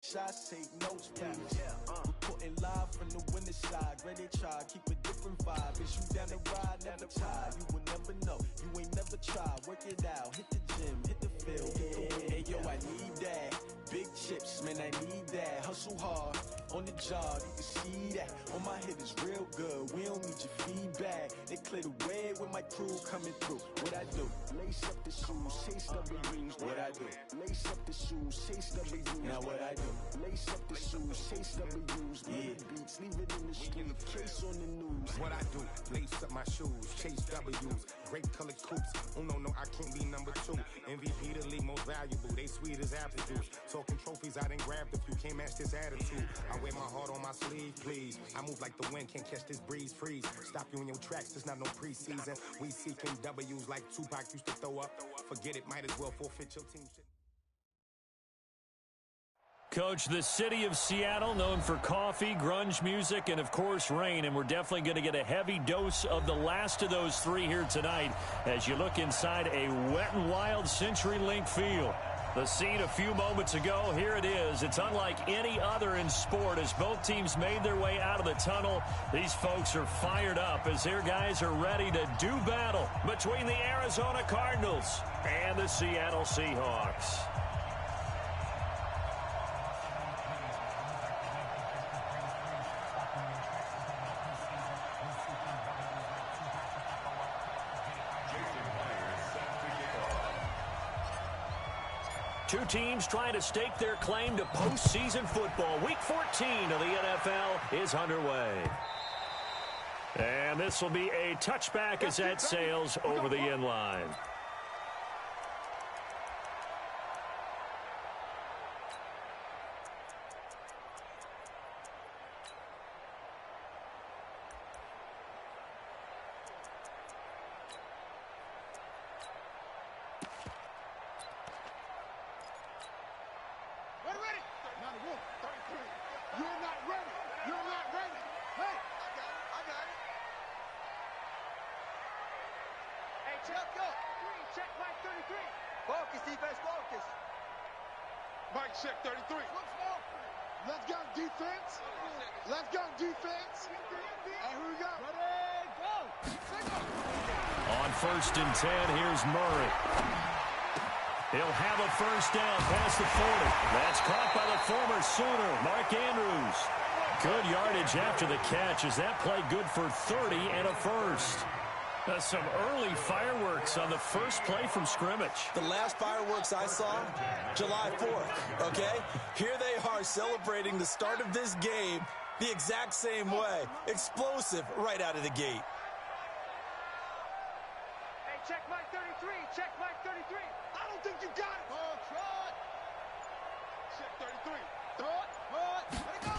Shots take notes, please. Reporting live from the winter side. Ready to try, keep a different vibe. Is you down the ride, never tired. You will never know, you ain't never tried. Work it out, hit the gym, hit the field, hit the win. Hey yo, I need that. Big chips, man, I need that. Hustle hard, on the job, you can see that. On my head is real good, we don't need your feedback. They clear the way with my crew coming through. What I do? Lace up the shoes, chase W's. What I do? Lace up the shoes, chase W's. Now what I do? Lace up the shoes, chase W's. Yeah, beats, leave it in the street, case on the news. What I do? Lace up my shoes, chase W's. Grape colored coops. Oh no, I can't be number 2. MVP the league most valuable. They sweet as apple juice. Talking trophies, I done grabbed a few. Can't match this attitude. I wear my heart on my sleeve, please. I move like the wind, can't catch this breeze. Freeze. Stop you in your tracks. There's not no preseason. We seeking W's like Tupac used to throw up. Forget it, might as well forfeit your team. Coach, the city of Seattle, known for coffee, grunge music, and, of course, rain. And we're definitely going to get a heavy dose of the last of those three here tonight as you look inside a wet and wild CenturyLink field. The scene a few moments ago, here it is. It's unlike any other in sport as both teams made their way out of the tunnel. These folks are fired up as their guys are ready to do battle between the Arizona Cardinals and the Seattle Seahawks. Two teams trying to stake their claim to postseason football. Week 14 of the NFL is underway. And this will be a touchback as that sails over the end line. Check Mike 33. Focus, defense, focus. Mike, check 33. Let's go, defense. Let's go, defense. And here we go. Ready, go. On 1st and 10, here's Murray. He'll have a first down past the 40. That's caught by the former Sooner, Mark Andrews. Good yardage after the catch as that play good for 30 and a first. Some early fireworks on the first play from scrimmage. The last fireworks I saw, July 4th, okay? Here they are celebrating the start of this game the exact same way. Explosive right out of the gate. Hey, check Mike 33. Check Mike 33. I don't think you got it. Oh, try. Check 33. Throw it. Let it go.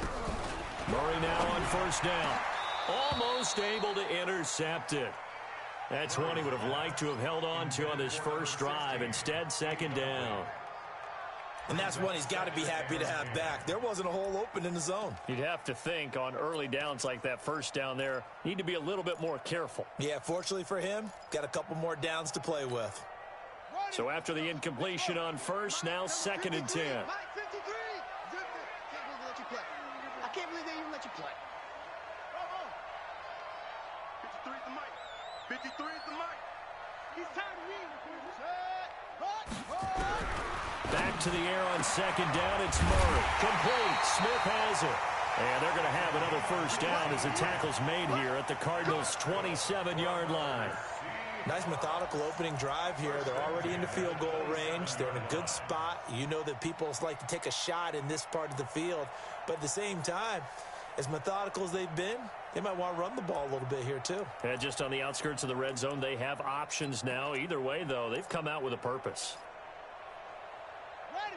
Murray now on first down. Almost able to intercept it. That's one he would have liked to have held on to on this first drive. Instead, second down. And that's one he's got to be happy to have back. There wasn't a hole open in the zone. You'd have to think on early downs like that first down there, need to be a little bit more careful. Yeah, fortunately for him, got a couple more downs to play with. So after the incompletion on first, now 2nd and 10. Mike 53. I can't believe they even let you play. 53 is the mic. 53 is the mic. He's tired of me. Back to the air on second down. It's Murray. Complete. Smith has it. And they're going to have another first down as the tackle's made here at the Cardinals' 27-yard line. Nice methodical opening drive here. They're already in the field goal range. They're in a good spot. You know that people like to take a shot in this part of the field. But at the same time, as methodical as they've been, they might want to run the ball a little bit here too. And just on the outskirts of the red zone, they have options now. Either way, though, they've come out with a purpose. Ready?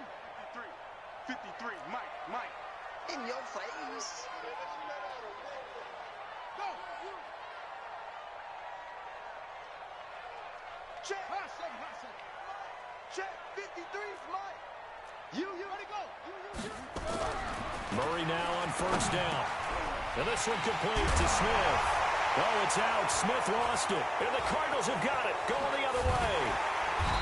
53, Mike. In your face. Go. Check. Check 53's Mike. You ready to go? You. Murray now on first down. And this one complete to Smith. Oh, it's out. Smith lost it. And the Cardinals have got it. Going the other way.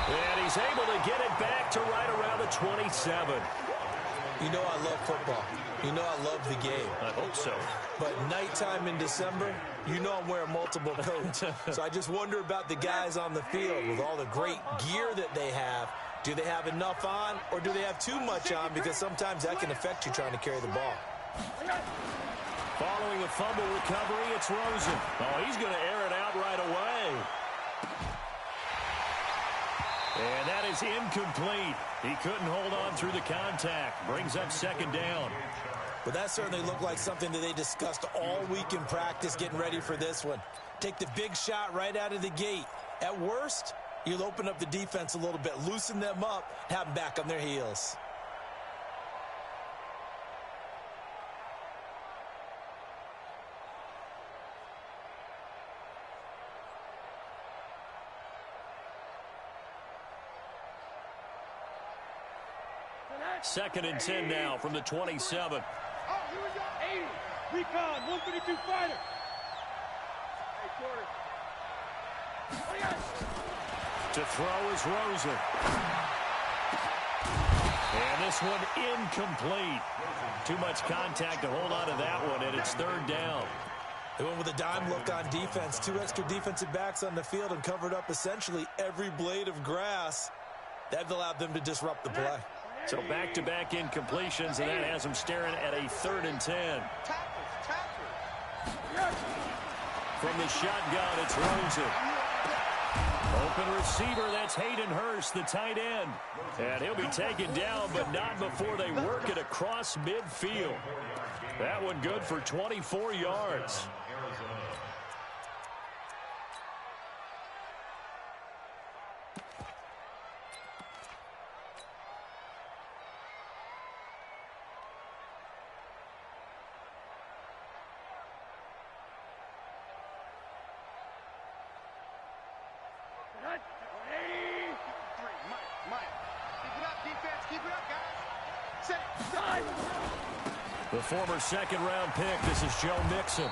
And he's able to get it back to right around the 27. You know I love football. You know I love the game. I hope so. But nighttime in December, you know I'm wearing multiple coats. So I just wonder about the guys on the field with all the great gear that they have. Do they have enough on, or do they have too much on? Because sometimes that can affect you trying to carry the ball. Following a fumble recovery, it's Rosen. Oh, he's going to air it out right away. And that is incomplete. He couldn't hold on through the contact. Brings up second down. But that certainly looked like something that they discussed all week in practice getting ready for this one. Take the big shot right out of the gate. At worst, you'll open up the defense a little bit, loosen them up, have them back on their heels. Second and 10 now from the 27. Oh, here we go. 80. Recon, 152 fighter. To throw is Rosen. And this one incomplete. Too much contact to hold on to that one, and it's third down. They went with a dime look on defense. 2 extra defensive backs on the field and covered up essentially every blade of grass. That allowed them to disrupt the play. So back-to-back incompletions, and that has them staring at a 3rd and 10. From the shotgun, it's Rosen. Open receiver, that's Hayden Hurst, the tight end. And he'll be taken down, but not before they work it across midfield. That one good for 24 yards. The former second-round pick, this is Joe Mixon.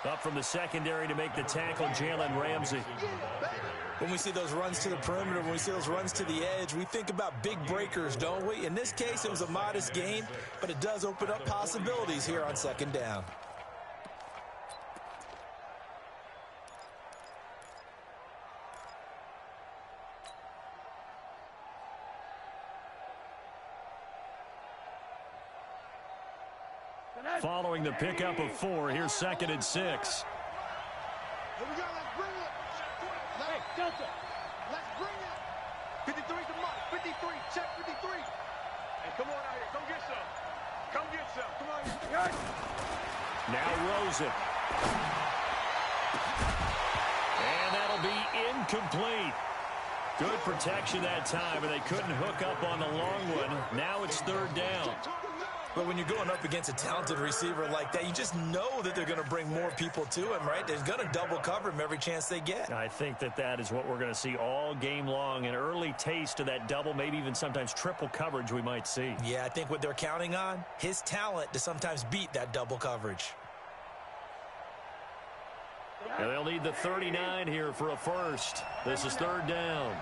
Up from the secondary to make the tackle, Jalen Ramsey. When we see those runs to the perimeter, when we see those runs to the edge, we think about big breakers, don't we? In this case, it was a modest gain, but it does open up possibilities here on second down. Following the pickup of 4, here's 2nd and 6. Here we go, let's bring it. Hey, Delta, let's bring it. 53's the mark, 53, check 53. Hey, come on out here, come get some. Come get some, come on here. Now Rosen. And that'll be incomplete. Good protection that time, and they couldn't hook up on the long one. Now it's 3rd down. But when you're going up against a talented receiver like that, you just know that they're going to bring more people to him, right? They're going to double cover him every chance they get. I think that is what we're going to see all game long. An early taste of that double, maybe even sometimes triple coverage we might see. Yeah, I think what they're counting on, his talent to sometimes beat that double coverage. And they'll need the 39 here for a first. This is 3rd down.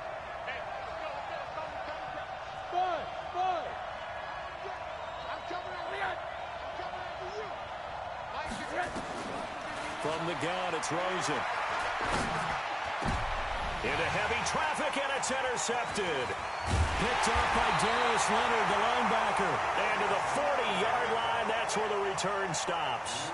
From the gun, it's Rosen. Into heavy traffic, and it's intercepted. Picked up by Darius Leonard, the linebacker. And to the 40-yard line, that's where the return stops.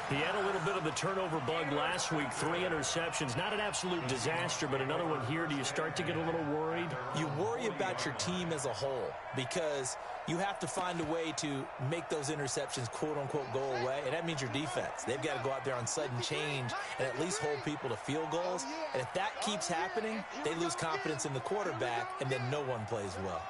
He had a little bit of the turnover bug last week, 3 interceptions. Not an absolute disaster, but another one here. Do you start to get a little worried? You worry about your team as a whole because you have to find a way to make those interceptions, quote-unquote, go away, and that means your defense. They've got to go out there on sudden change and at least hold people to field goals. And if that keeps happening, they lose confidence in the quarterback, and then no one plays well.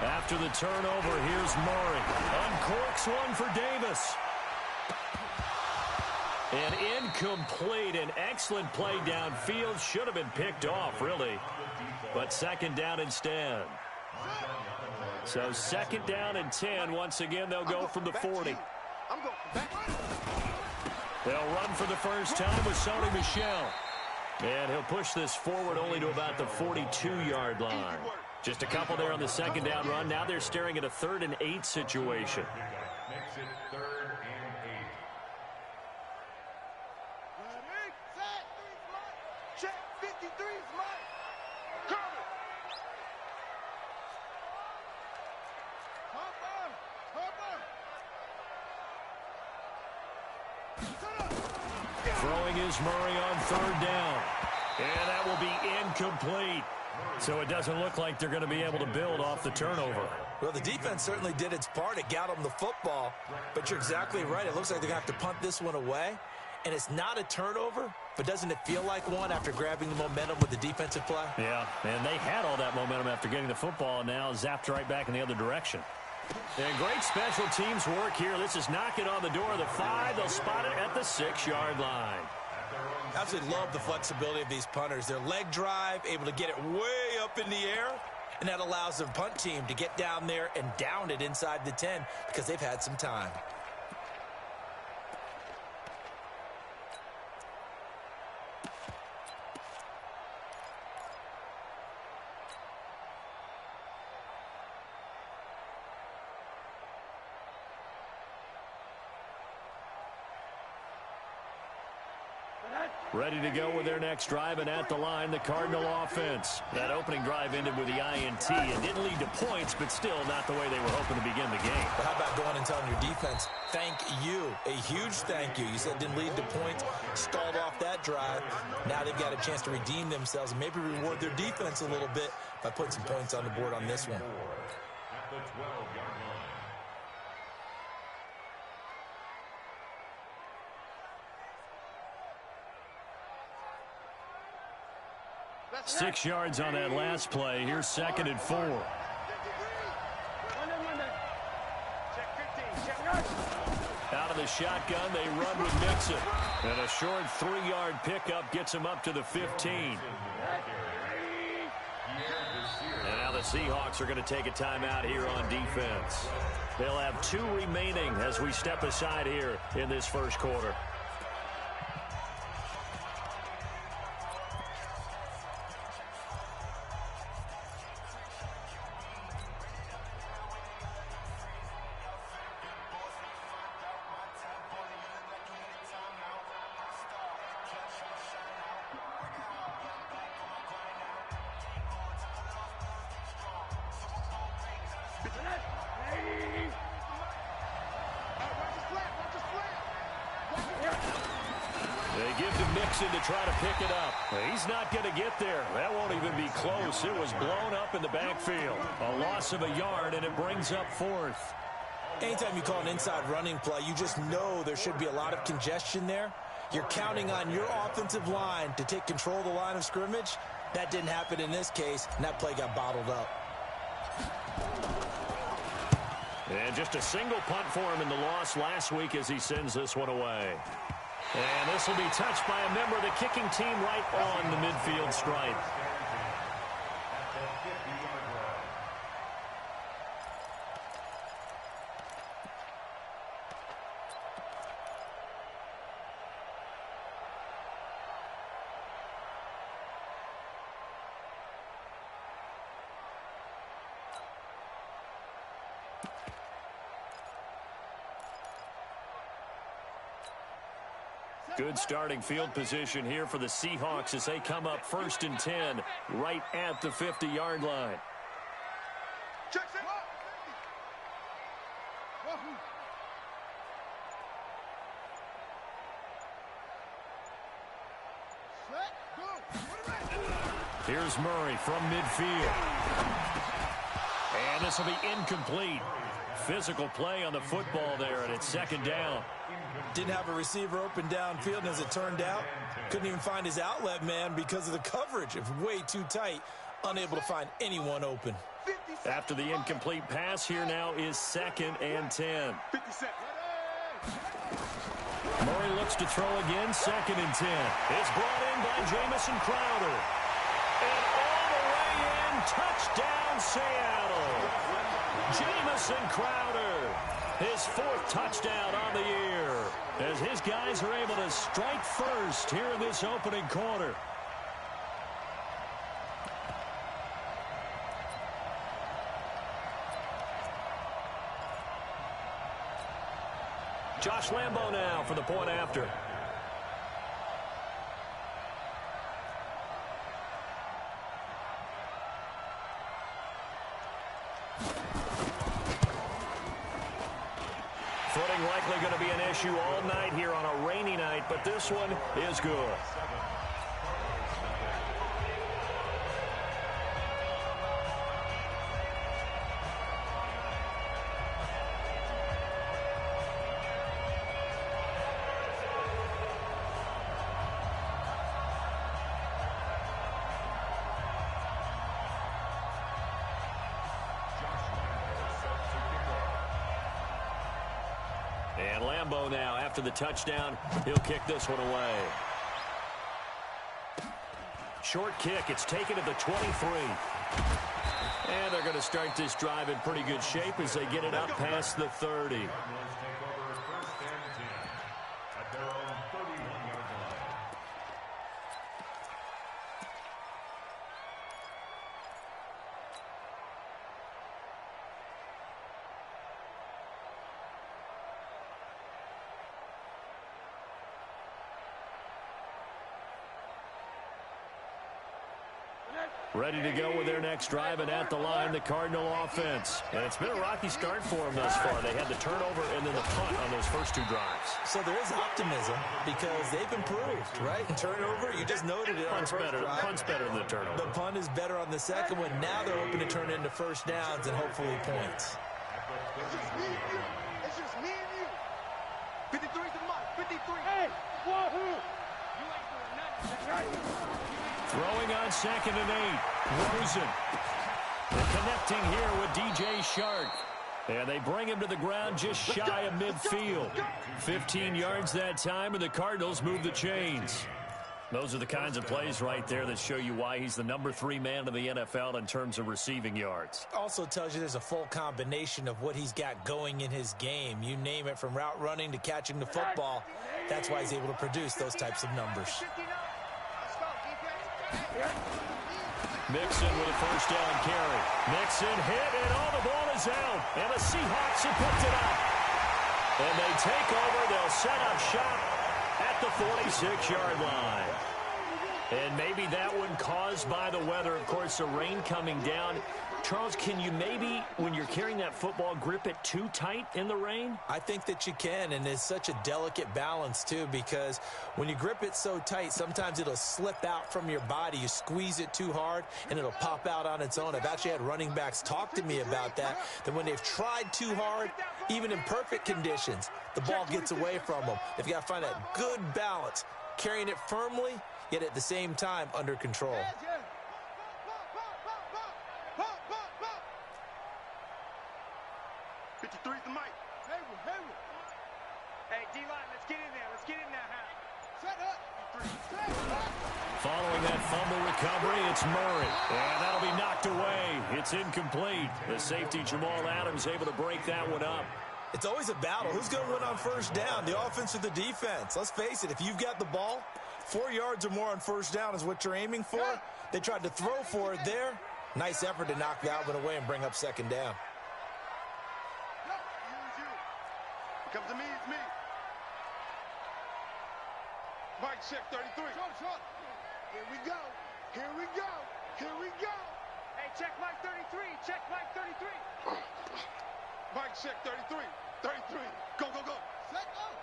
After the turnover, here's Murray. Uncorks one for Davis. And incomplete. An excellent play downfield. Should have been picked off, really. But 2nd down instead. So second down and 10. Once again, they'll go from the 40. I'm going back. They'll run for the first time with Sony Michel. And he'll push this forward only to about the 42-yard line. Just a couple there on the second down run. Now they're staring at a 3rd and 8 situation. Makes it 3rd and 8. Check 53's Mike. Cover. Throwing is Murray on 3rd down. And that will be incomplete. So it doesn't look like they're going to be able to build off the turnover. Well, the defense certainly did its part. It got them the football. But you're exactly right. It looks like they're going to have to punt this one away. And it's not a turnover, but doesn't it feel like one after grabbing the momentum with the defensive play? Yeah, and they had all that momentum after getting the football, and now zapped right back in the other direction. And great special teams work here. This is knocking on the door of the 5. They'll spot it at the 6-yard line. Absolutely love the flexibility of these punters. Their leg drive, able to get it way up in the air, and that allows the punt team to get down there and down it inside the 10 because they've had some time. Ready to go with their next drive, and at the line, the Cardinal offense. That opening drive ended with the INT and didn't lead to points, but still not the way they were hoping to begin the game. But how about going and telling your defense, thank you, a huge thank you. You said it didn't lead to points, stalled off that drive. Now they've got a chance to redeem themselves and maybe reward their defense a little bit by putting some points on the board on this one. At the 12-yard line. 6 yards on that last play. Here's 2nd and 4. Out of the shotgun, they run with Mixon. And a short 3-yard pickup gets him up to the 15. And now the Seahawks are going to take a timeout here on defense. They'll have 2 remaining as we step aside here in this first quarter. To try to pick it up. He's not going to get there. That won't even be close. It was blown up in the backfield. A loss of a yard, and it brings up 4th. Anytime you call an inside running play, you just know there should be a lot of congestion there. You're counting on your offensive line to take control of the line of scrimmage. That didn't happen in this case, and that play got bottled up. And just a single punt for him in the loss last week as he sends this one away. And this will be touched by a member of the kicking team right on the midfield stripe. Good starting field position here for the Seahawks as they come up 1st and 10 right at the 50-yard line. Here's Murray from midfield. And this will be incomplete. Physical play on the football there, and it's 2nd down. Didn't have a receiver open downfield, and as it turned out, couldn't even find his outlet man because of the coverage. It was way too tight, unable to find anyone open. After the incomplete pass, here now is 2nd and 10. Murray looks to throw again, 2nd and 10. It's brought in by Jamison Crowder. And all the way in, touchdown Seattle. Jamison Crowder, his 4th touchdown on the year, as his guys are able to strike first here in this opening quarter. Josh Lambo now for the point after. Footing likely going to be an issue all night here on a rainy night, but this one is good. And Lambo now, after the touchdown, he'll kick this one away. Short kick. It's taken at the 23. And they're going to start this drive in pretty good shape as they get it up past the 30. Ready to go with their next drive, and at the line, the Cardinal offense. And it's been a rocky start for them thus far. They had the turnover and then the punt on those first 2 drives. So there is optimism because they've improved, right? Turnover, you just noted it. Punt's better than the turnover. The punt is better on the second one. Now they're hoping to turn into first downs and hopefully points. It's just me and you. It's just me and you. 53's the mark. 53. Hey, wahoo! You ain't doing nothing. Throwing on 2nd and 8. Rosen. They're connecting here with DJ Shark. And they bring him to the ground just shy of midfield. 15 yards that time, and the Cardinals move the chains. Those are the kinds of plays right there that show you why he's the number 3 man in the NFL in terms of receiving yards. Also tells you there's a full combination of what he's got going in his game. You name it, from route running to catching the football. That's why he's able to produce those types of numbers. Mixon with a first down carry. Mixon hit, and the ball is out. And the Seahawks have picked it up. And they take over. They'll set up shop at the 46-yard line. And maybe that one caused by the weather. Of course, the rain coming down. Charles, can you maybe, when you're carrying that football, grip it too tight in the rain? I think that you can, and it's such a delicate balance, too, because when you grip it so tight, sometimes it'll slip out from your body. You squeeze it too hard, and it'll pop out on its own. I've actually had running backs talk to me about that when they've tried too hard, even in perfect conditions, the ball gets away from them. They've got to find that good balance, carrying it firmly, yet at the same time under control. 53's the mic. Hey, D-line, let's get in there. Let's get in there, huh? Set up. Following that fumble recovery, it's Murray. And that'll be knocked away. It's incomplete. The safety, Jamal Adams, able to break that one up. It's always a battle. Who's going to win on first down, the offense or the defense? Let's face it, if you've got the ball, 4 yards or more on first down is what you're aiming for. They tried to throw for it there. Nice effort to knock that one away and bring up second down. Come to me, it's me. Mike, check 33. Short. Here we go. Here we go. Here we go. Hey, check Mike 33. Check Mike 33. Mike, check 33. 33. Go, go, go. Set up.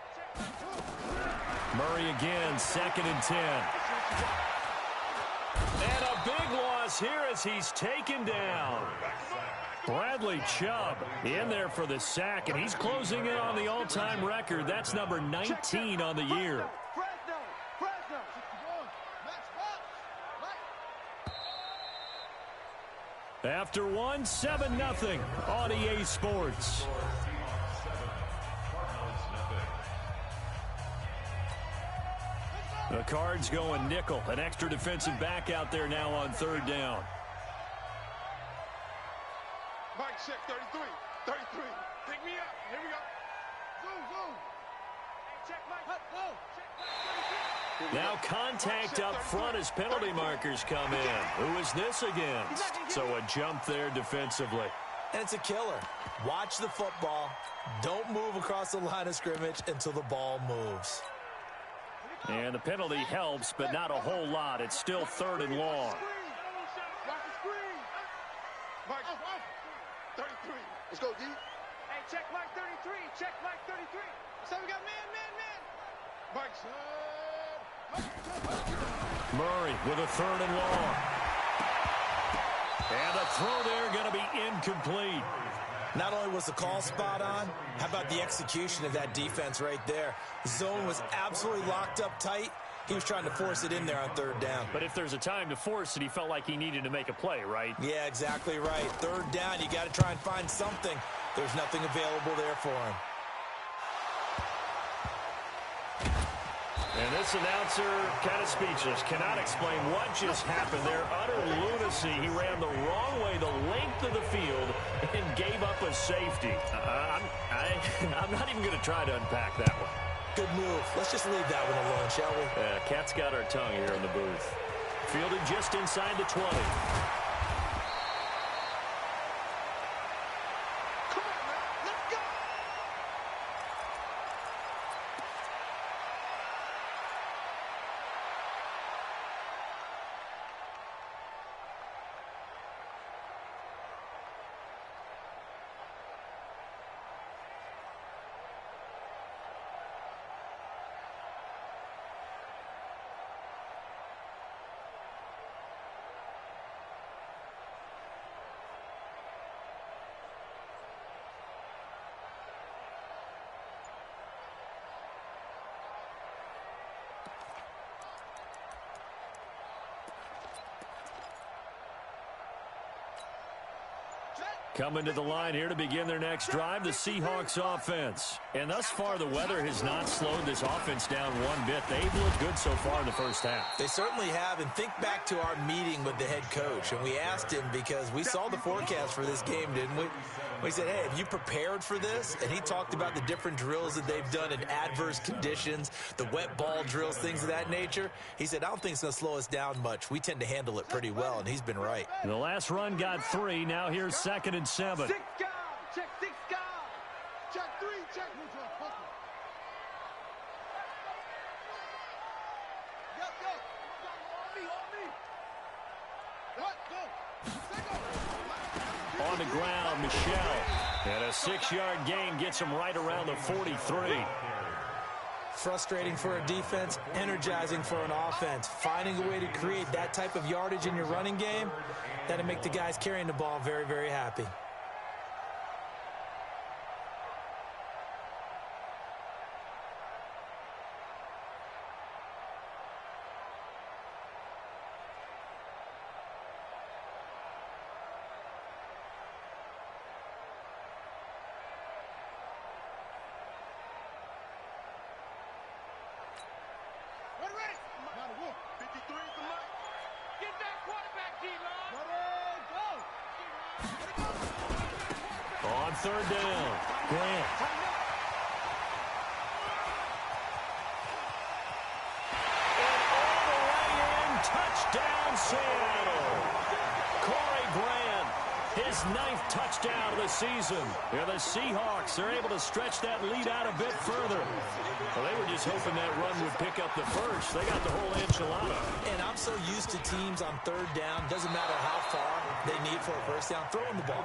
Murray again, 2nd and 10. And a big loss here as he's taken down. Bradley Chubb in there for the sack, and he's closing in on the all-time record. That's number 19 on the year. After one, 7-0 on EA Sports. The Cards going nickel. An extra defensive back out there now on third down. Mike, check 33. 33. Pick me up. Here we go. Zoom. Hey, check Mike. Go. Check Mike 33. Now contact up front as penalty markers come in. Who is this against? So a jump there defensively. And it's a killer. Watch the football. Don't move across the line of scrimmage until the ball moves. And the penalty helps, but not a whole lot. It's still 3rd and long. Watch the screen. Mike, 33. Let's go, D. Hey, check Mike 33. Check Mike 33. So we got man. Mike, Murray with a 3rd and long. And the throw there going to be incomplete. Not only was the call spot on, how about the execution of that defense right there? Zone was absolutely locked up tight. He was trying to force it in there on 3rd down. But if there's a time to force it, he felt like he needed to make a play, right? Yeah, exactly right. 3rd down, you got to try and find something. There's nothing available there for him. And this announcer kind of speechless, cannot explain what just happened there. Utter lunacy. He ran the wrong way the length of the field and gave up a safety. I'm not even going to try to unpack that one. Good move. Let's just leave that one alone, shall we? Cat's got our tongue here in the booth. Fielded just inside the 20. Coming to the line here to begin their next drive, the Seahawks offense. And thus far, the weather has not slowed this offense down one bit. They've looked good so far in the first half. They certainly have. And think back to our meeting with the head coach. And we asked him because we saw the forecast for this game, didn't we? We said, hey, have you prepared for this? And he talked about the different drills that they've done in adverse conditions, the wet ball drills, things of that nature. He said, I don't think it's going to slow us down much. We tend to handle it pretty well, and he's been right. The last run got 3. Now here's 2nd and 7. 6 guard. Check 6 guard. Check 3. Check. On the ground, Michelle. And a 6-yard gain gets him right around the 43. Frustrating for a defense, energizing for an offense. Finding a way to create that type of yardage in your running game, that'll make the guys carrying the ball very, very happy. On 3rd down, Grant. And all the way in, touchdown Seattle. Corey Grant, his 9th touchdown of the season. Yeah, the Seahawks are able to stretch that lead out a bit further. Well, they were just hoping that run would pick up the first. They got the whole enchilada. And I'm so used to teams on 3rd down, doesn't matter how far they need for a first down, throwing the ball.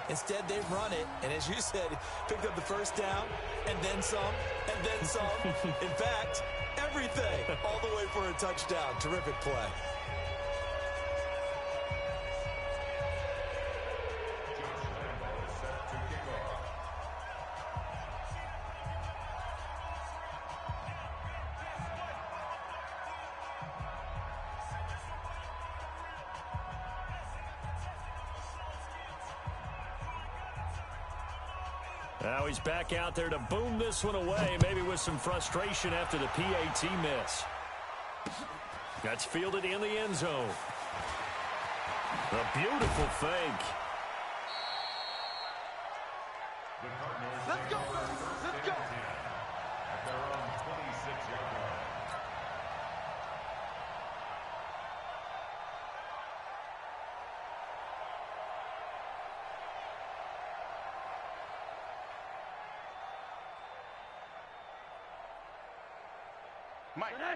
Instead, they've run it, and as you said, picked up the first down, and then some, and then some. In fact, everything, all the way for a touchdown. Terrific play. Now he's back out there to boom this one away, maybe with some frustration after the PAT miss. That's fielded in the end zone. A beautiful fake. Let's go, let's go. At their own 26-yard line.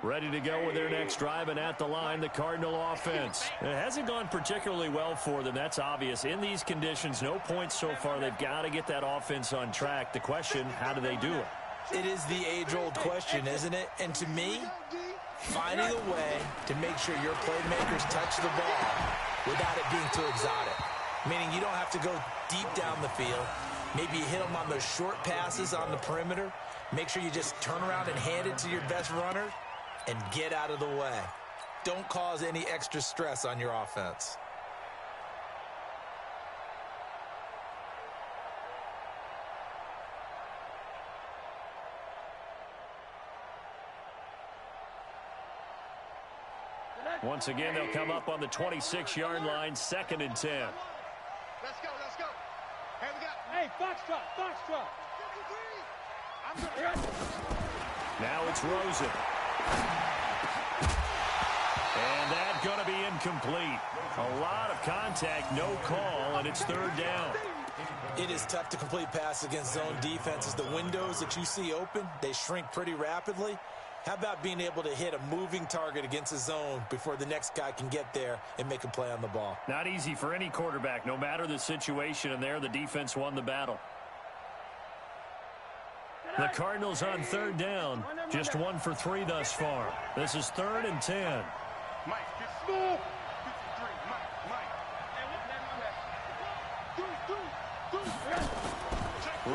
Ready to go with their next drive, and at the line, the Cardinal offense. It hasn't gone particularly well for them. That's obvious. In these conditions, no points so far. They've got to get that offense on track. The question, how do they do it? It is the age-old question, isn't it? And to me, finding a way to make sure your playmakers touch the ball without it being too exotic. Meaning you don't have to go deep down the field. Maybe you hit them on those short passes on the perimeter. Make sure you just turn around and hand it to your best runner and get out of the way. Don't cause any extra stress on your offense. Once again, they'll come up on the 26-yard line, 2nd and 10. Let's go, let's go. Hey, we got. Hey, foxtrot, foxtrot. Now it's Rosen. And that's going to be incomplete. A lot of contact, no call, and it's 3rd down. It is tough to complete passes against zone defenses. The windows that you see open, they shrink pretty rapidly. How about being able to hit a moving target against a zone before the next guy can get there and make a play on the ball? Not easy for any quarterback, no matter the situation, and there the defense won the battle. The Cardinals on 3rd down, just 1 for 3 thus far. This is 3rd and 10. Mike, get smooth. 53, Mike.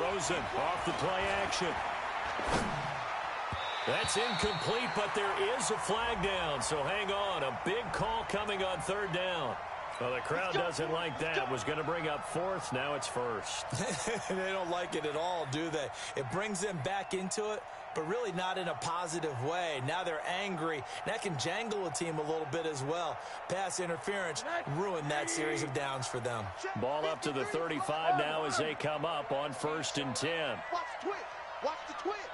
Rosen off the play action. That's incomplete, but there is a flag down, so hang on. A big call coming on 3rd down. Well, the crowd doesn't like that. Was going to bring up 4th. Now it's 1st. They don't like it at all, do they? It brings them back into it, but really not in a positive way. Now they're angry. That can jangle a team a little bit as well. Pass interference ruined that series of downs for them. Ball up to the 35 now as they come up on 1st and 10. Watch the twist. Watch the twist.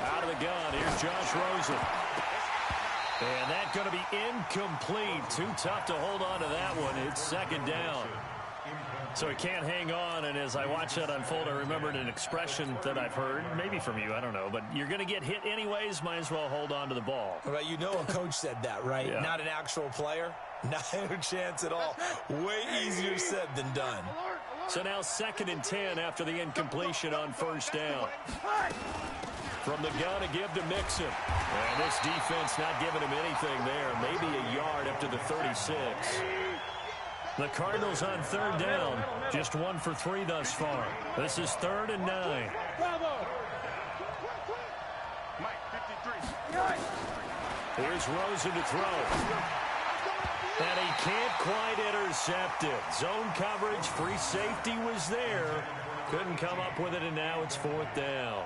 Out of the gun, here's Josh Rosen. And that's going to be incomplete. Too tough to hold on to that one. It's 2nd down. So he can't hang on, and as I watch that unfold, I remembered an expression that I've heard, maybe from you, I don't know, but you're going to get hit anyways, might as well hold on to the ball. Right, you know a coach said that, right? Yeah. Not an actual player. Not a chance at all. Way easier said than done. So now 2nd and 10 after the incompletion on 1st down. From the gun, a give to Mixon. And this defense not giving him anything there. Maybe a yard up to the 36. The Cardinals on 3rd down. Just 1 for 3 thus far. This is 3rd and 9. Bravo. Mike, 53. Here's Rosen to throw. And he can't quite intercept it. Zone coverage, free safety was there. Couldn't come up with it, and now it's 4th down.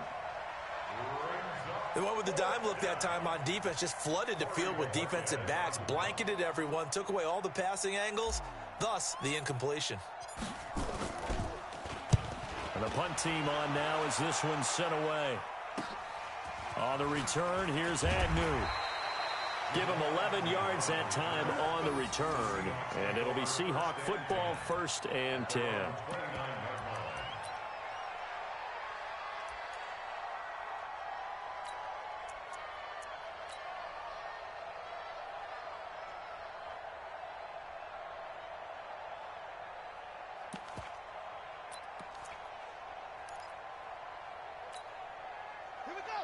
The one with the dime look that time on defense just flooded the field with defensive backs, blanketed everyone, took away all the passing angles, thus the incompletion. And the punt team on now as this one's sent away. On the return, here's Agnew. Give him 11 yards that time on the return. And it'll be Seahawk football, 1st and 10.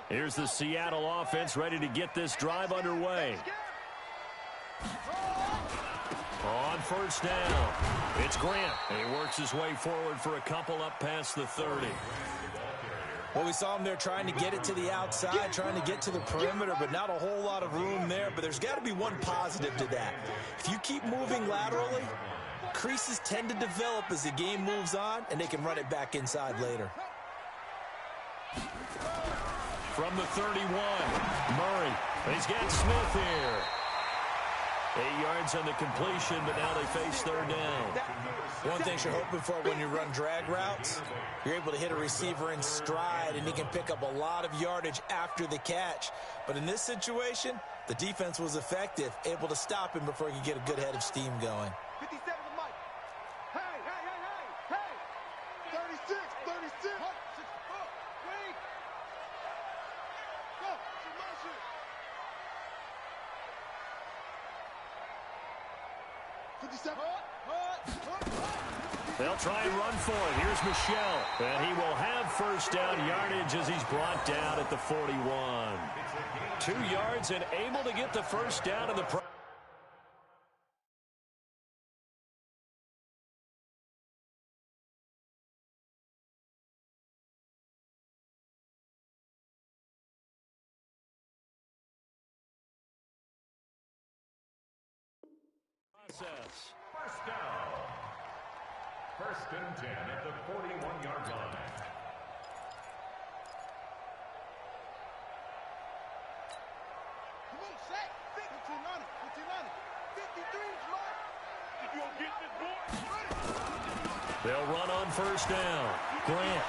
Here's the Seattle offense ready to get this drive underway. On 1st down, it's Grant. And he works his way forward for a couple up past the 30. Well, we saw him there trying to get it to the outside, trying to get to the perimeter, but not a whole lot of room there. But there's got to be one positive to that. If you keep moving laterally, creases tend to develop as the game moves on, and they can run it back inside later. From the 31, Murray. He's got Smith here. 8 yards on the completion, but now they face third down. One thing you're hoping for when you run drag routes, you're able to hit a receiver in stride, and he can pick up a lot of yardage after the catch. But in this situation, the defense was effective, able to stop him before he could get a good head of steam going. 57 to Mike. Hey. 36. Mike, 64. Wait. Go. Some motion. 57. They'll try and run for it. Here's Michelle. And he will have first down yardage as he's brought down at the 41. 2 yards and able to get the first down in the process. First down. 1st and 10 at the 41-yard line. Come on, Shaq. 15 on it. 53 is Mike. If you don't get this boy, They'll run on first down. Grant.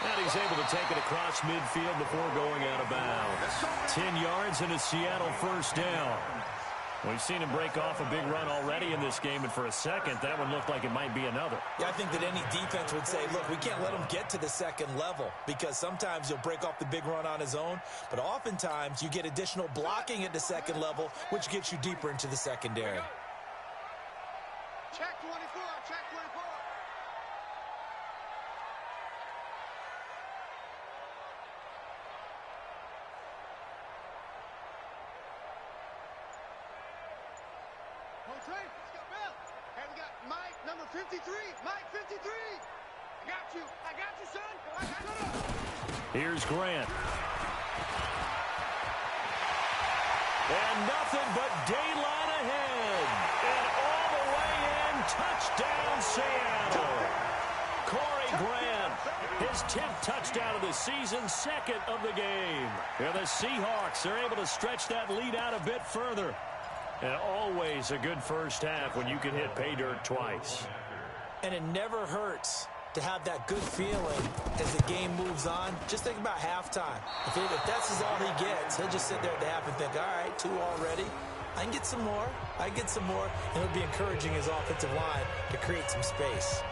And he's able to take it across midfield before going out of bounds. 10 yards and a Seattle first down. We've seen him break off a big run already in this game, and for a second, that one looked like it might be another. Yeah, I think that any defense would say, look, we can't let him get to the second level, because sometimes he'll break off the big run on his own, but oftentimes you get additional blocking at the second level, which gets you deeper into the secondary. check 24. And we got Mike, number 53. Mike, 53. I got you, son. Here's Grant. And nothing but daylight ahead. And all the way in, touchdown Seattle. Corey Grant, his 10th touchdown of the season, 2nd of the game. And the Seahawks are able to stretch that lead out a bit further. And always a good first half when you can hit pay dirt twice. And it never hurts to have that good feeling as the game moves on. Just think about halftime. If that's all he gets, he'll just sit there at the half and think, all right, 2 already. I can get some more. And it'll be encouraging his offensive line to create some space.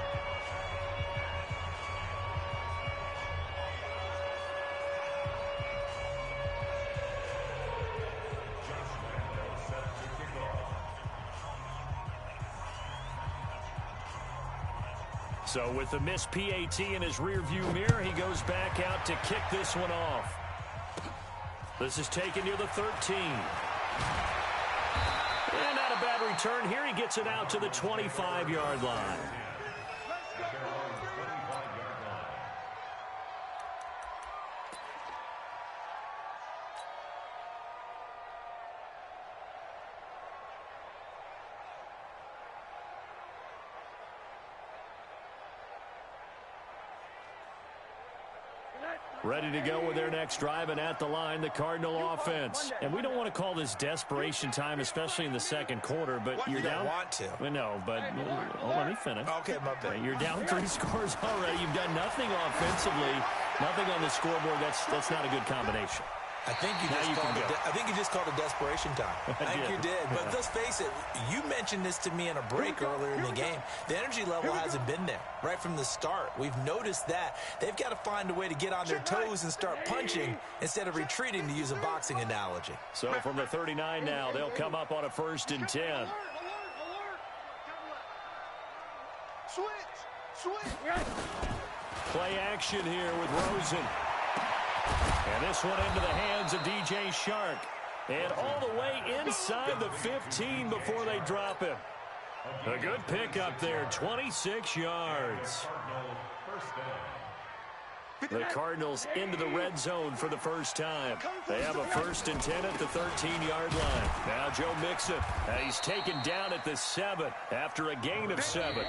So with the missed PAT in his rearview mirror, he goes back out to kick this one off. This is taken near the 13. And not a bad return here. He gets it out to the 25-yard line. Ready to go with their next drive, and at the line, the Cardinal offense. And we don't want to call this desperation time, especially in the second quarter, but you're down. You don't want to. Well, no, but let me finish. Okay, my bad. You're down 3 scores already. You've done nothing offensively, nothing on the scoreboard. That's not a good combination. I think you just called it desperation time. I think you did. But let's face it, you mentioned this to me in a break earlier in the game. The energy level hasn't been there right from the start. We've noticed that. They've got to find a way to get on their toes and start punching instead of retreating, to use a boxing analogy. So from the 39 now, they'll come up on a 1st and 10. Switch. Play action here with Rosen. And this one into the hands of DJ Shark. And all the way inside the 15 before they drop him. A good pickup there, 26 yards. The Cardinals into the red zone for the first time. They have a 1st and 10 at the 13-yard line. Now Joe Mixon. He's taken down at the 7 after a gain of 7.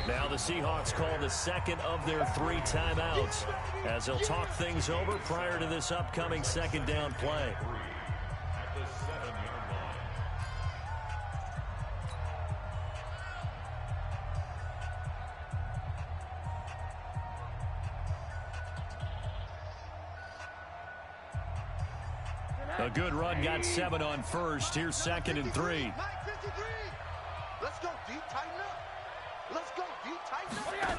Now the Seahawks call the 2nd of their 3 timeouts as they'll talk things over prior to this upcoming 2nd down play. A good run, got 7 on first. Here's 2nd and 3. Let's go deep, tighten up. Let's go deep, tighten up.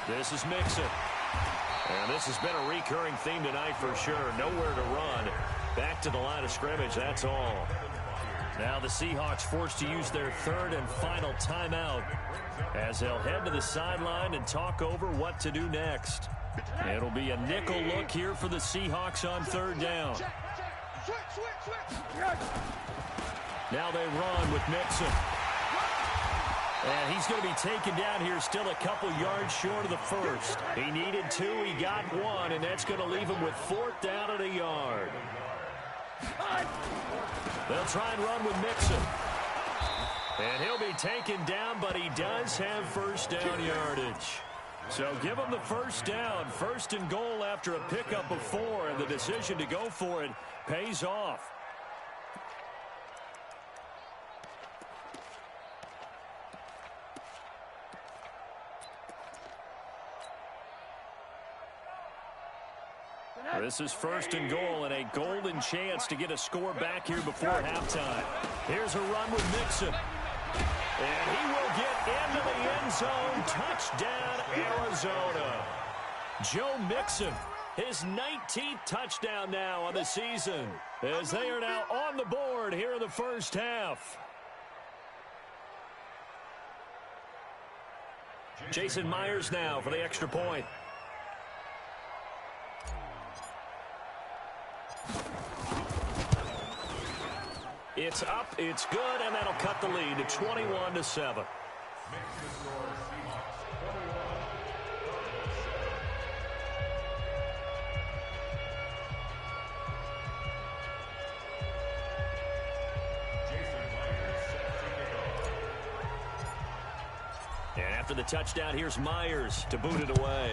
This is Mixon. And this has been a recurring theme tonight for sure. Nowhere to run. Back to the line of scrimmage, that's all. Now the Seahawks forced to use their 3rd and final timeout as they'll head to the sideline and talk over what to do next. It'll be a nickel look here for the Seahawks on 3rd down. Now they run with Mixon. And he's going to be taken down here still a couple yards short of the first. He needed 2, he got 1, and that's going to leave him with 4th down at a yard. They'll try and run with Mixon. And he'll be taken down, but he does have 1st down yardage. So give him the 1st down. 1st and goal after a pickup of 4, and the decision to go for it pays off. This is 1st and goal and a golden chance to get a score back here before halftime. Here's a run with Mixon. And he will get into the end zone. Touchdown, Arizona. Joe Mixon, his 19th touchdown now on the season, as they are now on the board here in the first half. Jason Myers now for the extra point. It's up, it's good, and that'll cut the lead to 21-7. And after the touchdown, here's Myers to boot it away.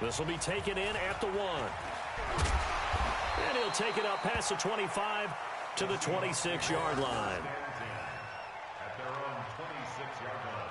This will be taken in at the 1. And he'll take it up past the 25 to the 26-yard line. At their own 26-yard line.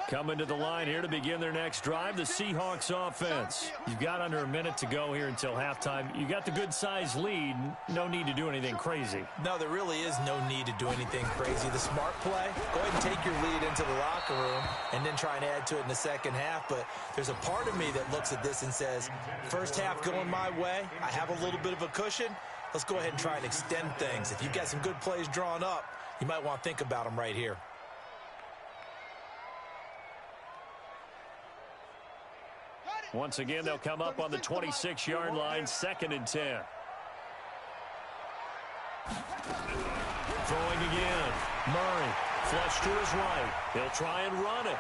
Coming to the line here to begin their next drive, the Seahawks offense. You've got under a minute to go here until halftime. You got the good-sized lead. No need to do anything crazy. No, there really is no need to do anything crazy. The smart play, go ahead and take your lead into the locker room and then try and add to it in the second half. But there's a part of me that looks at this and says, first half going my way, I have a little bit of a cushion. Let's go ahead and try and extend things. If you've got some good plays drawn up, you might want to think about them right here. Once again, they'll come up on the 26-yard line, 2nd and 10. Throwing again. Murray, flush to his right. He'll try and run it.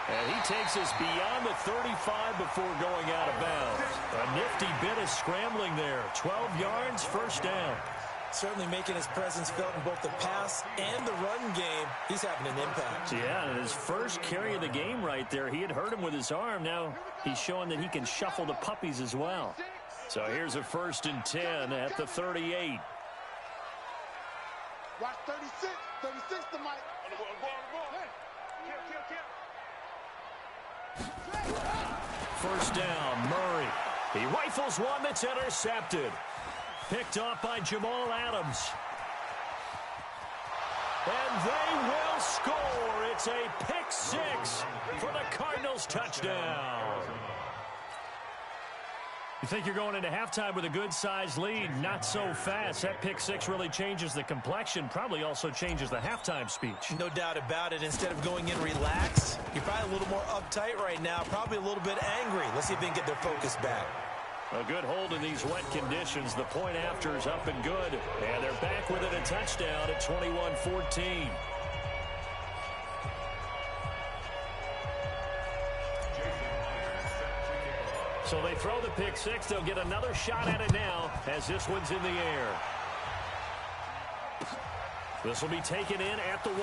And he takes us beyond the 35 before going out of bounds. A nifty bit of scrambling there. 12 yards, 1st down. Certainly making his presence felt in both the pass and the run game. He's having an impact. Yeah, and his first carry of the game right there. He had hurt him with his arm. Now he's showing that he can shuffle the puppies as well. So here's a 1st and 10 at the 38. Watch 36. 36 to Mike. On the ball. First down, Murray. He rifles one that's intercepted. Picked off by Jamal Adams. And they will score. It's a pick 6 for the Cardinals touchdown. You think you're going into halftime with a good-sized lead? Not so fast. That pick 6 really changes the complexion, probably also changes the halftime speech. No doubt about it. Instead of going in relaxed, you're probably a little more uptight right now, probably a little bit angry. Let's see if they can get their focus back. A good hold in these wet conditions. The point after is up and good. And they're back within a touchdown at 21-14. So they throw the pick 6. They'll get another shot at it now as this one's in the air. This will be taken in at the 1.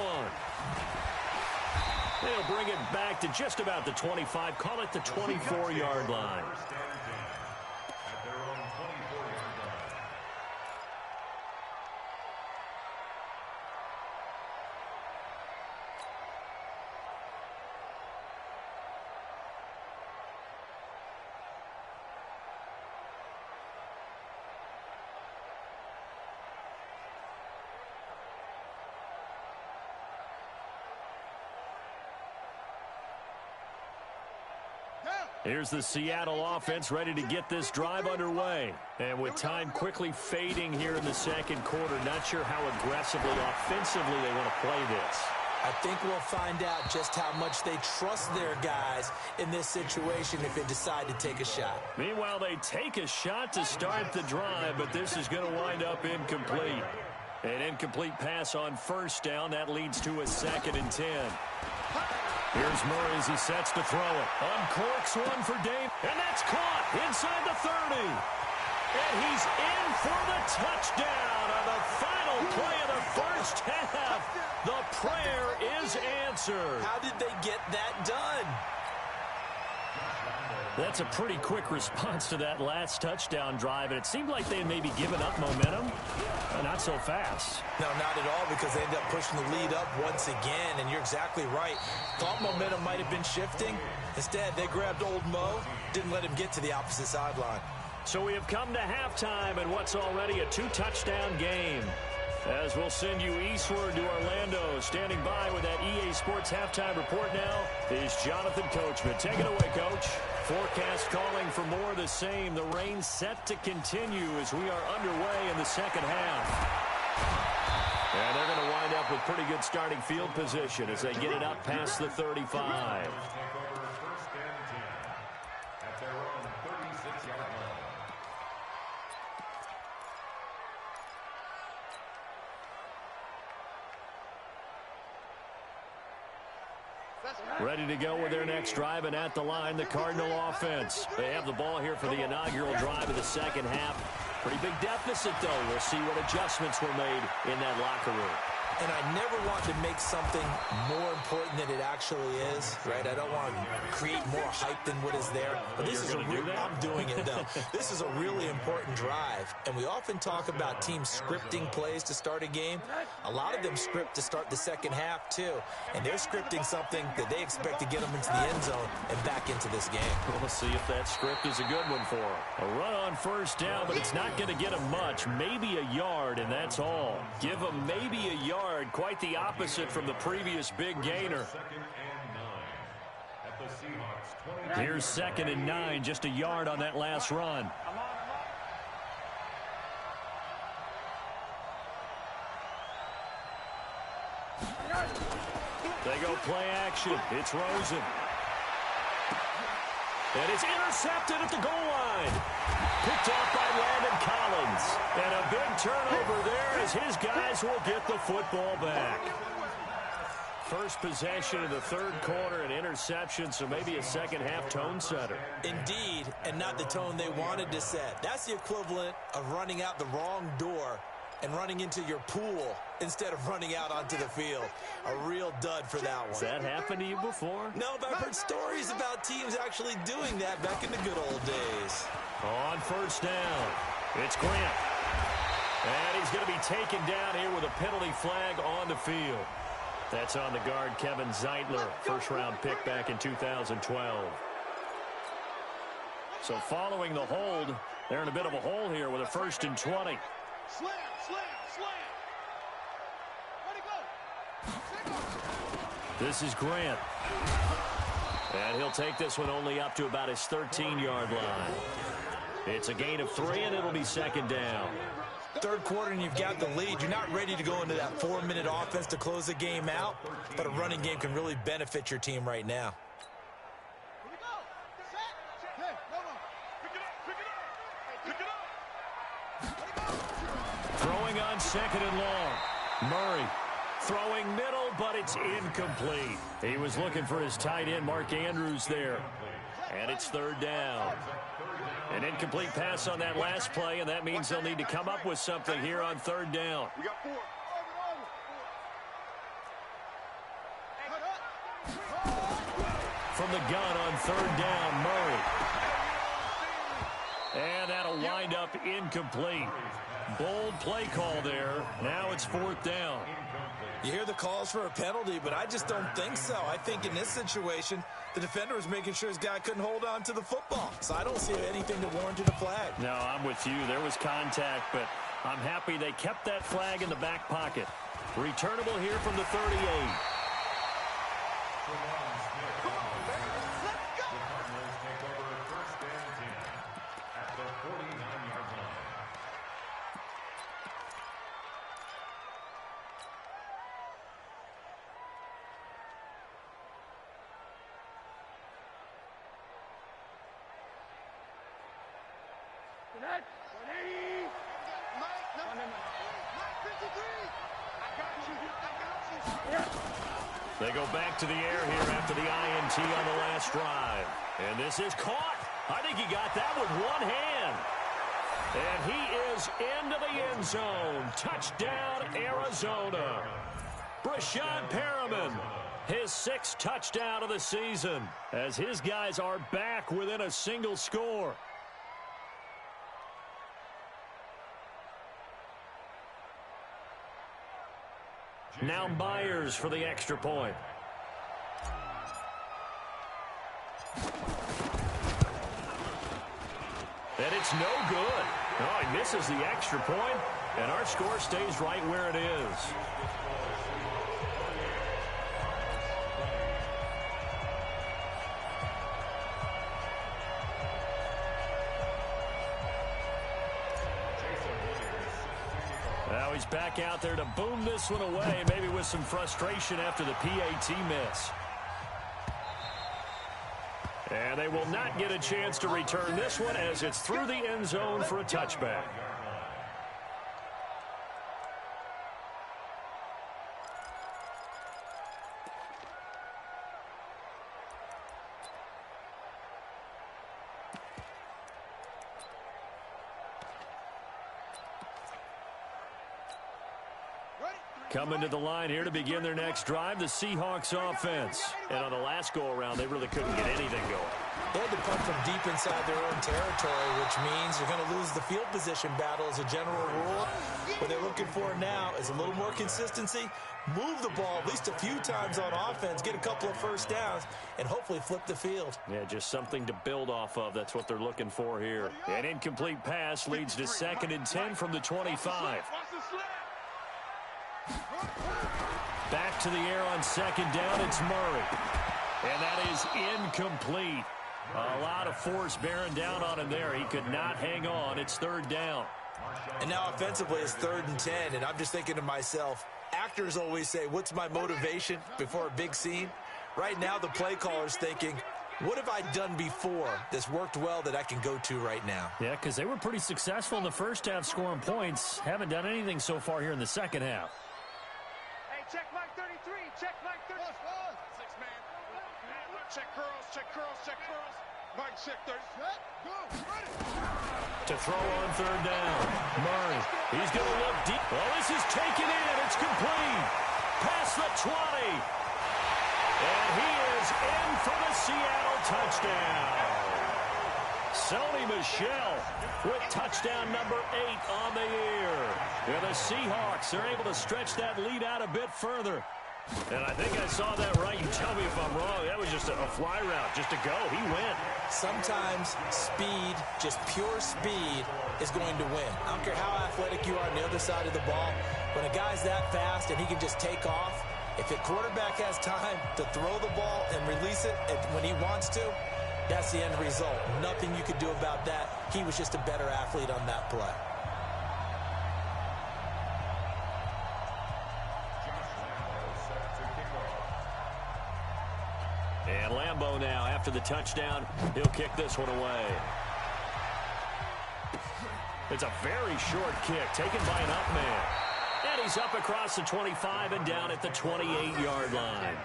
They'll bring it back to just about the 25. Call it the 24-yard line. Here's the Seattle offense ready to get this drive underway. And with time quickly fading here in the second quarter, not sure how aggressively, offensively they want to play this. I think we'll find out just how much they trust their guys in this situation if they decide to take a shot. Meanwhile, they take a shot to start the drive, but this is going to wind up incomplete. An incomplete pass on first down. That leads to a 2nd and 10. Here's Murray as he sets to throw it. Uncorks one for Dave, and that's caught inside the 30. And he's in for the touchdown on the final play of the first half. The prayer is answered. How did they get that done? That's a pretty quick response to that last touchdown drive, and it seemed like they had maybe given up momentum. Not so fast. No, not at all, because they ended up pushing the lead up once again, and you're exactly right. Thought momentum might have been shifting. Instead, they grabbed old Mo, didn't let him get to the opposite sideline. So we have come to halftime in what's already a 2-touchdown game. As we'll send you eastward to Orlando. Standing by with that EA Sports halftime report now is Jonathan Coachman. Take it away, Coach. Forecast calling for more of the same. The rain set to continue as we are underway in the second half. And they're going to wind up with pretty good starting field position as they get it up past the 35. Ready to go with their next drive, and at the line, the Cardinal offense. They have the ball here for the inaugural drive of the second half. Pretty big deficit, though. We'll see what adjustments were made in that locker room. And I never want to make something more important than it actually is, right? I don't want to create more hype than what is there. But this is I'm doing it, though. This is a really important drive. And we often talk about teams scripting plays to start a game. A lot of them script to start the second half, too. And they're scripting something that they expect to get them into the end zone and back into this game. We'll see if that script is a good one for them. A run on first down, but it's not going to get them much. Maybe a yard, and that's all. Give them maybe a yard. Quite the opposite from the previous big gainer. Here's 2nd and 9, just a yard on that last run. They go play action. It's Rosen. And it's intercepted at the goal line. Picked off by Landon Collins. And a big turnover there as his guys will get the football back. First possession of the third quarter, an interception, so maybe a second half tone setter. Indeed, and not the tone they wanted to set. That's the equivalent of running out the wrong door and running into your pool instead of running out onto the field. A real dud for that one. Has that happened to you before? No, but I've heard stories about teams actually doing that back in the good old days. On first down, it's Grant. And he's going to be taken down here with a penalty flag on the field. That's on the guard, Kevin Zeitler, first-round pick back in 2012. So following the hold, they're in a bit of a hole here with a 1st and 20. Slam, slam, slam. Let it go. This is Grant. And he'll take this one only up to about his 13-yard line. It's a gain of 3, and it'll be 2nd down. Third quarter, and you've got the lead. You're not ready to go into that 4-minute offense to close the game out, but a running game can really benefit your team right now. Here we go. Set. Hey, no, no. Pick it up. Pick it up. Let it go. Throwing on 2nd and long. Murray throwing middle, but it's incomplete. He was looking for his tight end, Mark Andrews, there. And it's 3rd down. An incomplete pass on that last play, and that means they'll need to come up with something here on 3rd down. We got 4. From the gun on 3rd down, Murray. And that'll wind up incomplete. Bold play call there. Now it's 4th down. You hear the calls for a penalty, but I just don't think so. I think in this situation, the defender was making sure his guy couldn't hold on to the football. So I don't see anything that warranted a flag. No, I'm with you. There was contact, but I'm happy they kept that flag in the back pocket. Returnable here from the 38. They go back to the air here after the INT on the last drive. And this is caught. I think he got that with one hand. And he is into the end zone. Touchdown, Arizona. Brashad Perriman, his 6th touchdown of the season, as his guys are back within a single score. Now Myers for the extra point. And it's no good. Oh, he misses the extra point, and our score stays right where it is. Now he's back out there to boom this one away, maybe with some frustration after the PAT miss. And they will not get a chance to return this one as it's through the end zone for a touchback. Coming to the line here to begin their next drive, the Seahawks offense. And on the last go-around, they really couldn't get anything going. They had to punt from deep inside their own territory, which means you're going to lose the field position battle as a general rule. What they're looking for now is a little more consistency, move the ball at least a few times on offense, get a couple of first downs, and hopefully flip the field. Yeah, just something to build off of. That's what they're looking for here. An incomplete pass leads to 2nd and 10 from the 25. Back to the air on 2nd down, it's Murray. And that is incomplete. A lot of force bearing down on him there. He could not hang on. It's 3rd down. And now offensively it's 3rd and 10, and I'm just thinking to myself, actors always say, what's my motivation before a big scene? Right now the play caller's thinking, what have I done before that's worked well that I can go to right now? Yeah, because they were pretty successful in the first half scoring points. Haven't done anything so far here in the second half. Check Mike 33. Check Mike 33. 6 man. Check curls. Check curls. Check curls. Mike check 30. Go. Ready. To throw on 3rd down. Murray. He's going to look deep. Well, this is taken in. It's complete. Past the 20. And he is in for the Seattle touchdown. Sony Michel with touchdown number 8 on the year. And the Seahawks are able to stretch that lead out a bit further. And I think I saw that right. You tell me if I'm wrong. That was just a fly route, just to go. He went. Sometimes speed, just pure speed, is going to win. I don't care how athletic you are on the other side of the ball. When a guy's that fast and he can just take off, if the quarterback has time to throw the ball and release it when he wants to, that's the end result. Nothing you could do about that. He was just a better athlete on that play. And Lambeau now, after the touchdown, he'll kick this one away. It's a very short kick, taken by an up man. And he's up across the 25 and down at the 28-yard line.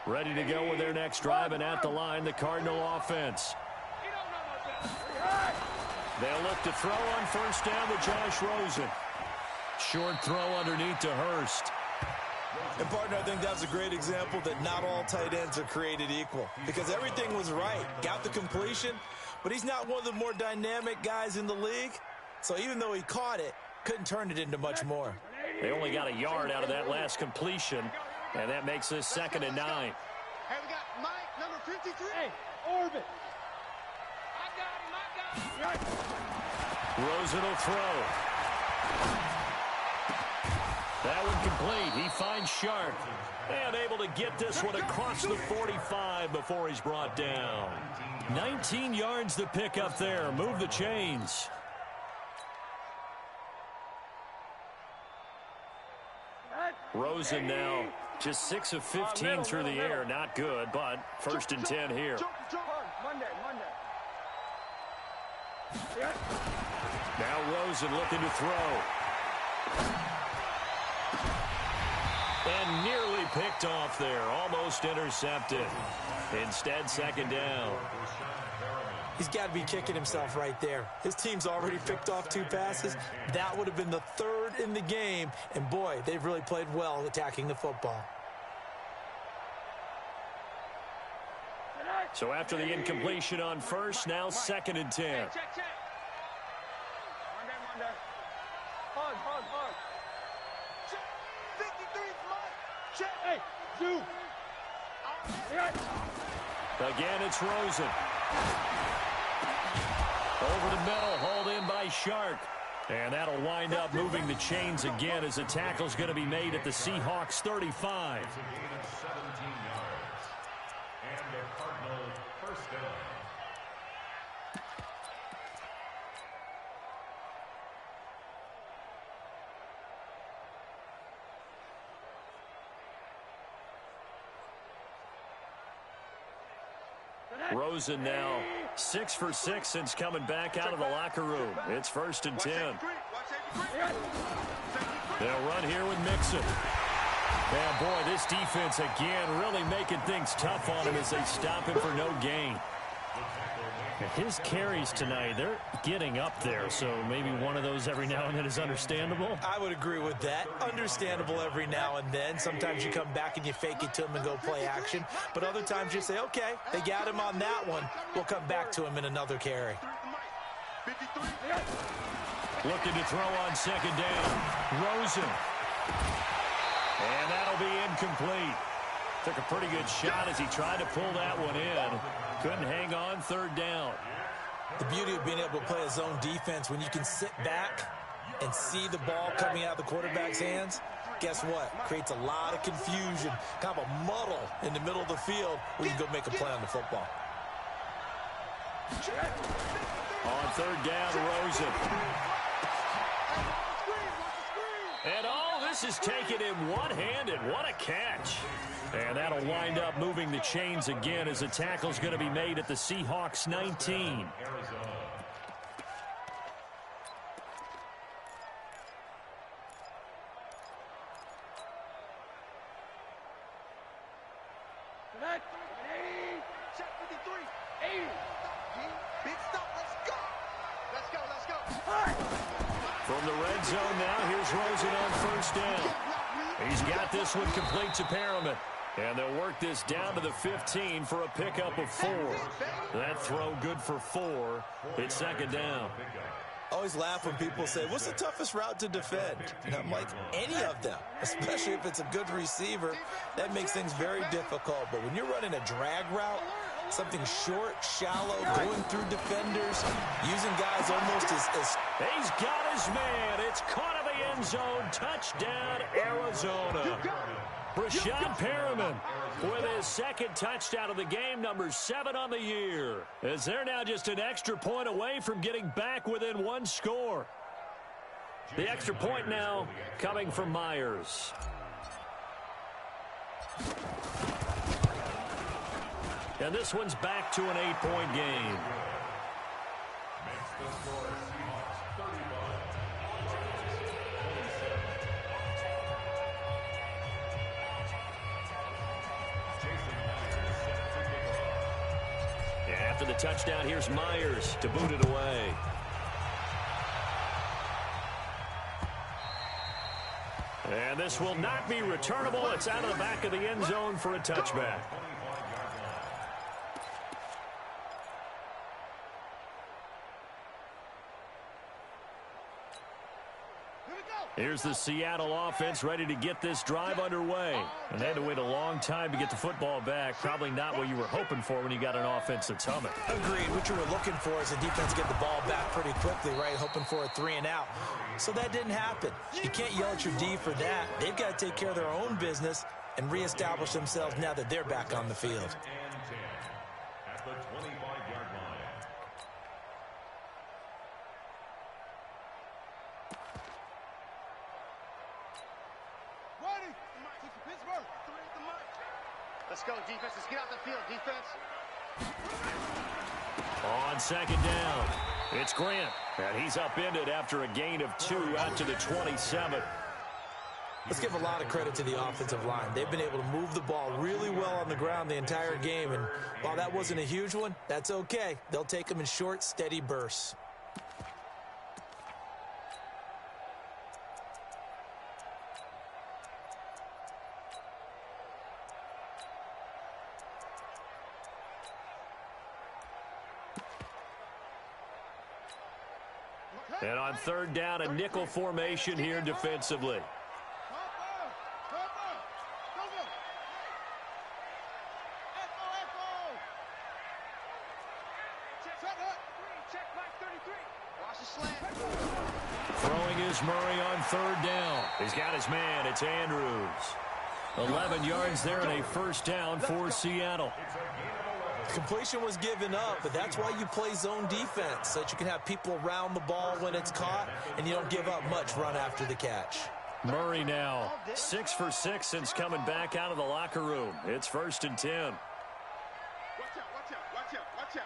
Ready to go with their next drive, and at the line, the Cardinal offense. They'll look to throw on 1st down to Josh Rosen. Short throw underneath to Hurst. And, partner, I think that's a great example that not all tight ends are created equal, because everything was right. Got the completion, but he's not one of the more dynamic guys in the league. So even though he caught it, couldn't turn it into much more. They only got a yard out of that last completion, and that makes this 2nd and 9. Hey, we got Mike, number 53. Hey, Orbit. I got him. Rosen will throw. That one complete. He finds Sharp. And able to get this one across the 45 before he's brought down. 19 yards to pick up there. Move the chains. Rosen now just 6 of 15 through the air. Not good, but 1st and 10 here. Monday. Now Rosen looking to throw. And nearly picked off there. Almost intercepted. Instead, 2nd down. He's got to be kicking himself right there. His team's already picked off 2 passes. That would have been the 3rd in the game. And, boy, they've really played well attacking the football. So after the incompletion on 1st, now 2nd and 10. Check. Monday. Hard. Check. 53 Mike. Check. Hey, Zoo. Again, it's Rosen. Over the middle, hauled in by Shark. And that'll wind up moving the chains again as a tackle's going to be made at the Seahawks 35. It's a gain of 17 yards. And a Cardinal 1st down. Rosen now 6 for 6 since coming back out of the locker room. It's 1st and 10. They'll run here with Mixon. And boy, this defense again really making things tough on him as they stop him for no gain. His carries tonight, they're getting up there, so maybe one of those every now and then is understandable. I would agree with that. Understandable every now and then. Sometimes you come back and you fake it to him and go play action. But other times you say, okay, they got him on that one. We'll come back to him in another carry. Looking to throw on 2nd down. Rosen. And that'll be incomplete. Took a pretty good shot as he tried to pull that one in. Couldn't hang on 3rd down. The beauty of being able to play a zone defense when you can sit back and see the ball coming out of the quarterback's hands, guess what? Creates a lot of confusion, kind of a muddle in the middle of the field where you can go make a play on the football. On 3rd down, Rosen. And this is taken in one-handed. What a catch. And that'll wind up moving the chains again as the tackle's going to be made at the Seahawks 19. From the red zone now, here's Rosen on 1st down. He's got this one complete to Perriman. And they'll work this down to the 15 for a pickup of 4. That throw good for 4. It's 2nd down. I always laugh when people say, what's the toughest route to defend? And I'm like, any of them, especially if it's a good receiver. That makes things very difficult. But when you're running a drag route, something short, shallow, going through defenders, using guys almost as... He's got his man. It's caught in the end zone. Touchdown, Arizona. Brashad Perriman with his 2nd touchdown of the game, number 7 on the year. As they're now just an extra point away from getting back within 1 score. The extra point now coming from Myers. And this one's back to an 8-point game. Makes the score Seahawks 35. After the touchdown, here's Myers to boot it away. And this will not be returnable. It's out of the back of the end zone for a touchback. Here's the Seattle offense ready to get this drive underway. And they had to wait a long time to get the football back. Probably not what you were hoping for when you got an offense that's humming. Agreed. What you were looking for is the defense get the ball back pretty quickly, right? Hoping for a 3 and out. So that didn't happen. You can't yell at your D for that. They've got to take care of their own business and reestablish themselves now that they're back on the field. And 10 at the 25-yard line. Let's go, defense. Let's get out the field, defense. On second down, it's Grant. And he's upended after a gain of 2 out to the 27. Let's give a lot of credit to the offensive line. They've been able to move the ball really well on the ground the entire game. And while that wasn't a huge one, that's okay. They'll take them in short, steady bursts. And on third down, a nickel formation here defensively. Throwing is Murray on third down. He's got his man. It's Andrews. 11 yards there and a first down for Seattle. Completion was given up, but that's why you play zone defense, so that you can have people around the ball when it's caught, and you don't give up much run after the catch. Murray now 6 for 6 since coming back out of the locker room. It's 1st and 10. Watch out, watch out, watch out, watch out.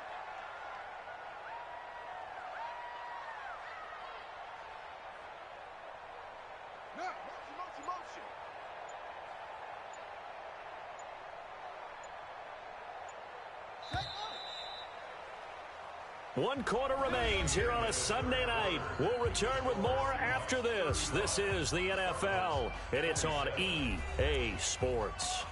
No, motion, motion. One quarter remains here on a Sunday night. We'll return with more after this. This is the NFL, and it's on EA Sports.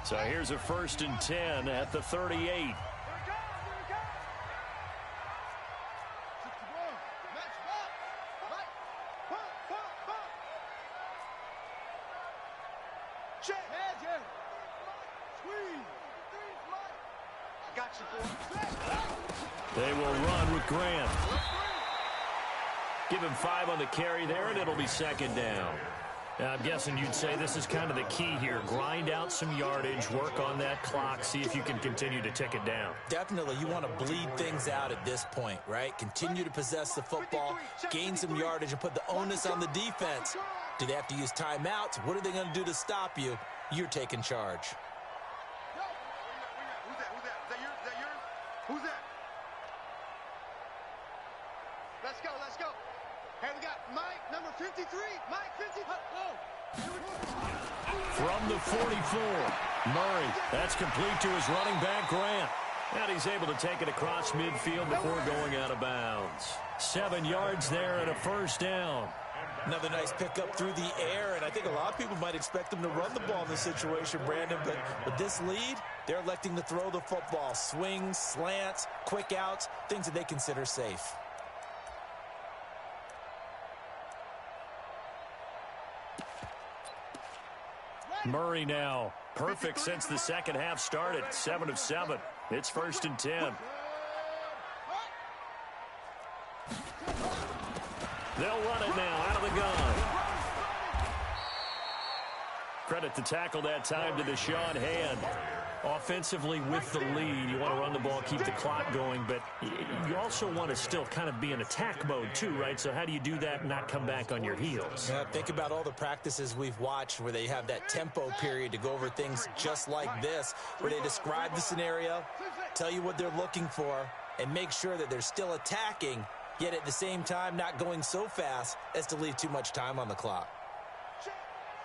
So here's a 1st and 10 at the 38. They will run with Grant. Give him 5 on the carry there, and it'll be 2nd down. Now, I'm guessing you'd say this is kind of the key here. Grind out some yardage, work on that clock, see if you can continue to tick it down. Definitely, you want to bleed things out at this point, right? Continue to possess the football, gain some yardage, and put the onus on the defense. Do they have to use timeouts? What are they going to do to stop you? You're taking charge. Who's that? Is that yours? Who's that? Let's go, let's go. Hey, we got Mike, number 53. Mike, 53. From the 44, Murray. That's complete to his running back, Grant. And he's able to take it across midfield before going out of bounds. 7 yards there and a 1st down. Another nice pickup through the air, and I think a lot of people might expect them to run the ball in this situation, Brandon, but with this lead, they're electing to throw the football. Swings, slants, quick outs, things that they consider safe. Murray now perfect since the second half started. 7 of 7. It's 1st and 10. They'll run it now out of the gun. Credit the tackle that time to Deshaun Hand. Offensively with the lead, you want to run the ball, keep the clock going, but you also want to still kind of be in attack mode too, right? So how do you do that and not come back on your heels? Yeah, think about all the practices we've watched where they have that tempo period to go over things just like this, where they describe the scenario, tell you what they're looking for, and make sure that they're still attacking, yet at the same time not going so fast as to leave too much time on the clock. Check.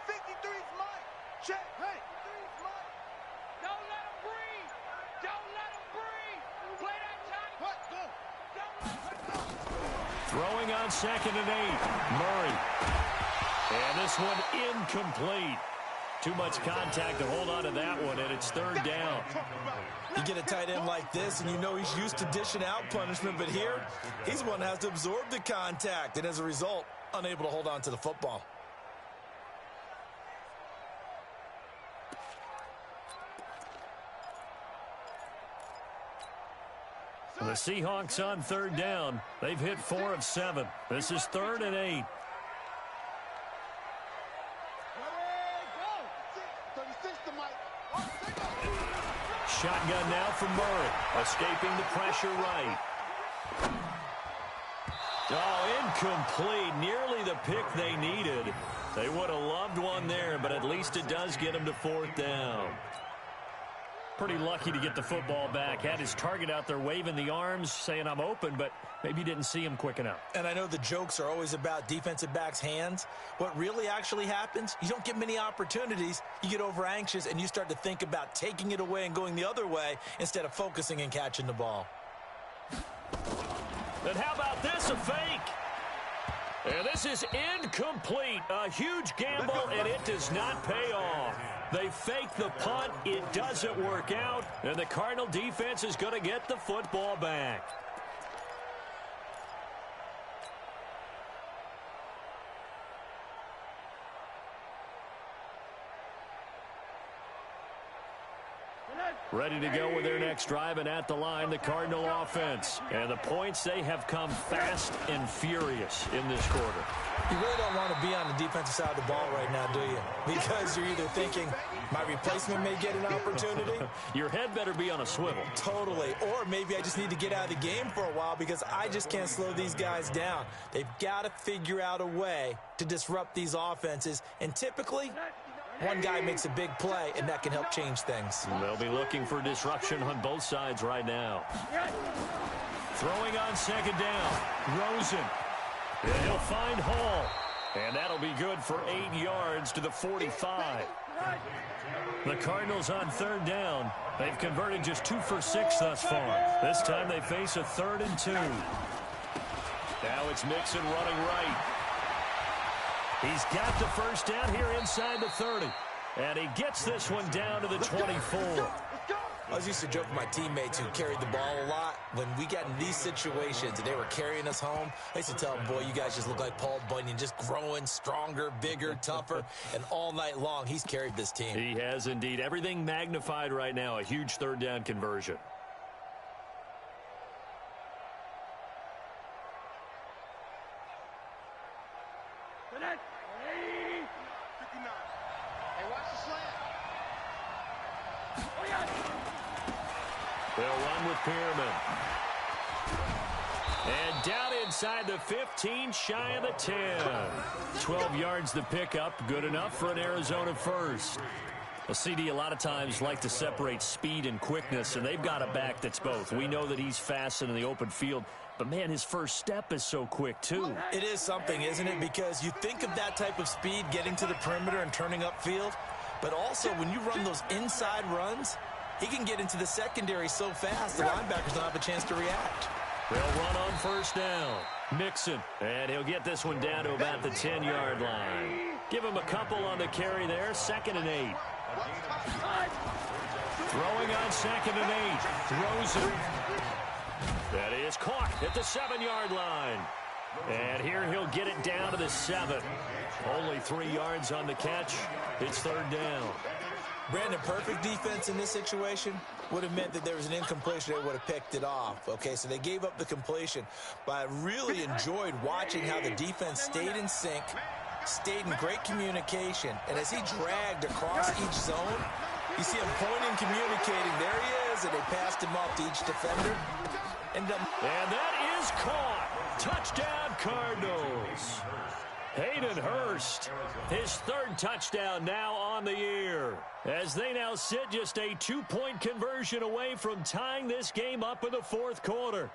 53's Mike. Check. Hey. 53's Mike. Don't let him breathe. Don't let him breathe. Play that time. What? Go. Don't let him go. Throwing on 2nd and 8. Murray. And this one incomplete. Too much contact to hold on to that one, and it's 3rd down. You get a tight end like this, and you know he's used to dishing out punishment, but here, he's the one that has to absorb the contact, and as a result, unable to hold on to the football. The Seahawks on 3rd down. They've hit 4 of 7. This is 3rd and 8. Shotgun now from Murray, escaping the pressure right. Oh, incomplete. Nearly the pick they needed. They would have loved one there, but at least it does get them to 4th down. Pretty lucky to get the football back. Had his target out there waving the arms, saying I'm open, but maybe didn't see him quick enough. And I know the jokes are always about defensive backs' hands. What really actually happens, you don't get many opportunities. You get over anxious, and you start to think about taking it away and going the other way instead of focusing and catching the ball. And how about this, a fake? And this is incomplete. A huge gamble, and it does not pay off. They fake the punt. It doesn't work out, and the Cardinal defense is going to get the football back. Ready to go with their next drive, and at the line, the Cardinal offense. And the points, they have come fast and furious in this quarter. You really don't want to be on the defensive side of the ball right now, do you? Because you're either thinking, my replacement may get an opportunity. Your head better be on a swivel. Totally. Or maybe I just need to get out of the game for a while because I just can't slow these guys down. They've got to figure out a way to disrupt these offenses. And typically, one guy makes a big play, and that can help change things. They'll be looking for disruption on both sides right now. Throwing on 2nd down. Rosen. And he'll find Hall. And that'll be good for 8 yards to the 45. The Cardinals on 3rd down. They've converted just 2 for 6 thus far. This time they face a 3rd and 2. Now it's Mixon running right. He's got the first down here inside the 30. And he gets this one down to the 24. I was used to joke with my teammates who carried the ball a lot. When we got in these situations and they were carrying us home, I used to tell them, boy, you guys just look like Paul Bunyan, just growing stronger, bigger, tougher. And all night long, he's carried this team. He has indeed. Everything magnified right now. A huge 3rd down conversion. They'll run with Pearman. And down inside the 15, shy of the 10. 12 yards the pickup, good enough for an Arizona first. A CD a lot of times like to separate speed and quickness, and they've got a back that's both. We know that he's fast in the open field, but, man, his first step is so quick, too. It is something, isn't it? Because you think of that type of speed getting to the perimeter and turning upfield, but also when you run those inside runs, he can get into the secondary so fast, the linebackers don't have a chance to react. They'll run on 1st down. Mixon, and he'll get this one down to about the 10-yard line. Give him a couple on the carry there, 2nd and 8. Throwing on 2nd and 8. Rosen. That is caught at the 7-yard line. And here he'll get it down to the 7. Only 3 yards on the catch. It's 3rd down. Brandon, perfect defense in this situation would have meant that there was an incompletion. They would have picked it off. Okay, so they gave up the completion. But I really enjoyed watching how the defense stayed in sync, stayed in great communication. And as he dragged across each zone, you see him pointing, communicating. There he is, and they passed him off to each defender. And that is caught. Touchdown, Cardinals. Hayden Hurst, his 3rd touchdown now on the year, as they now sit just a 2-point conversion away from tying this game up in the 4th quarter.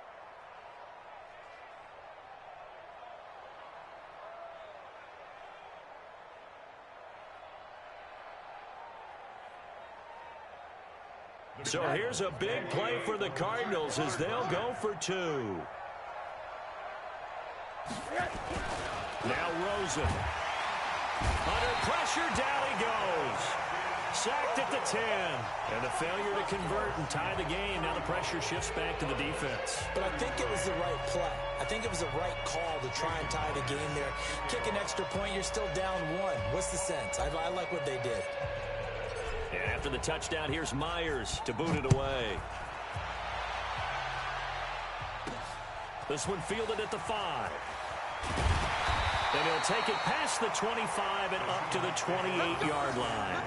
So here's a big play for the Cardinals as they'll go for 2. Now Rosen. Under pressure, down he goes. Sacked at the 10. And a failure to convert and tie the game. Now the pressure shifts back to the defense. But I think it was the right play. I think it was the right call to try and tie the game there. Kick an extra point, you're still down 1. What's the sense? I like what they did. And after the touchdown, here's Myers to boot it away. This one fielded at the 5. And he'll take it past the 25 and up to the 28-yard line.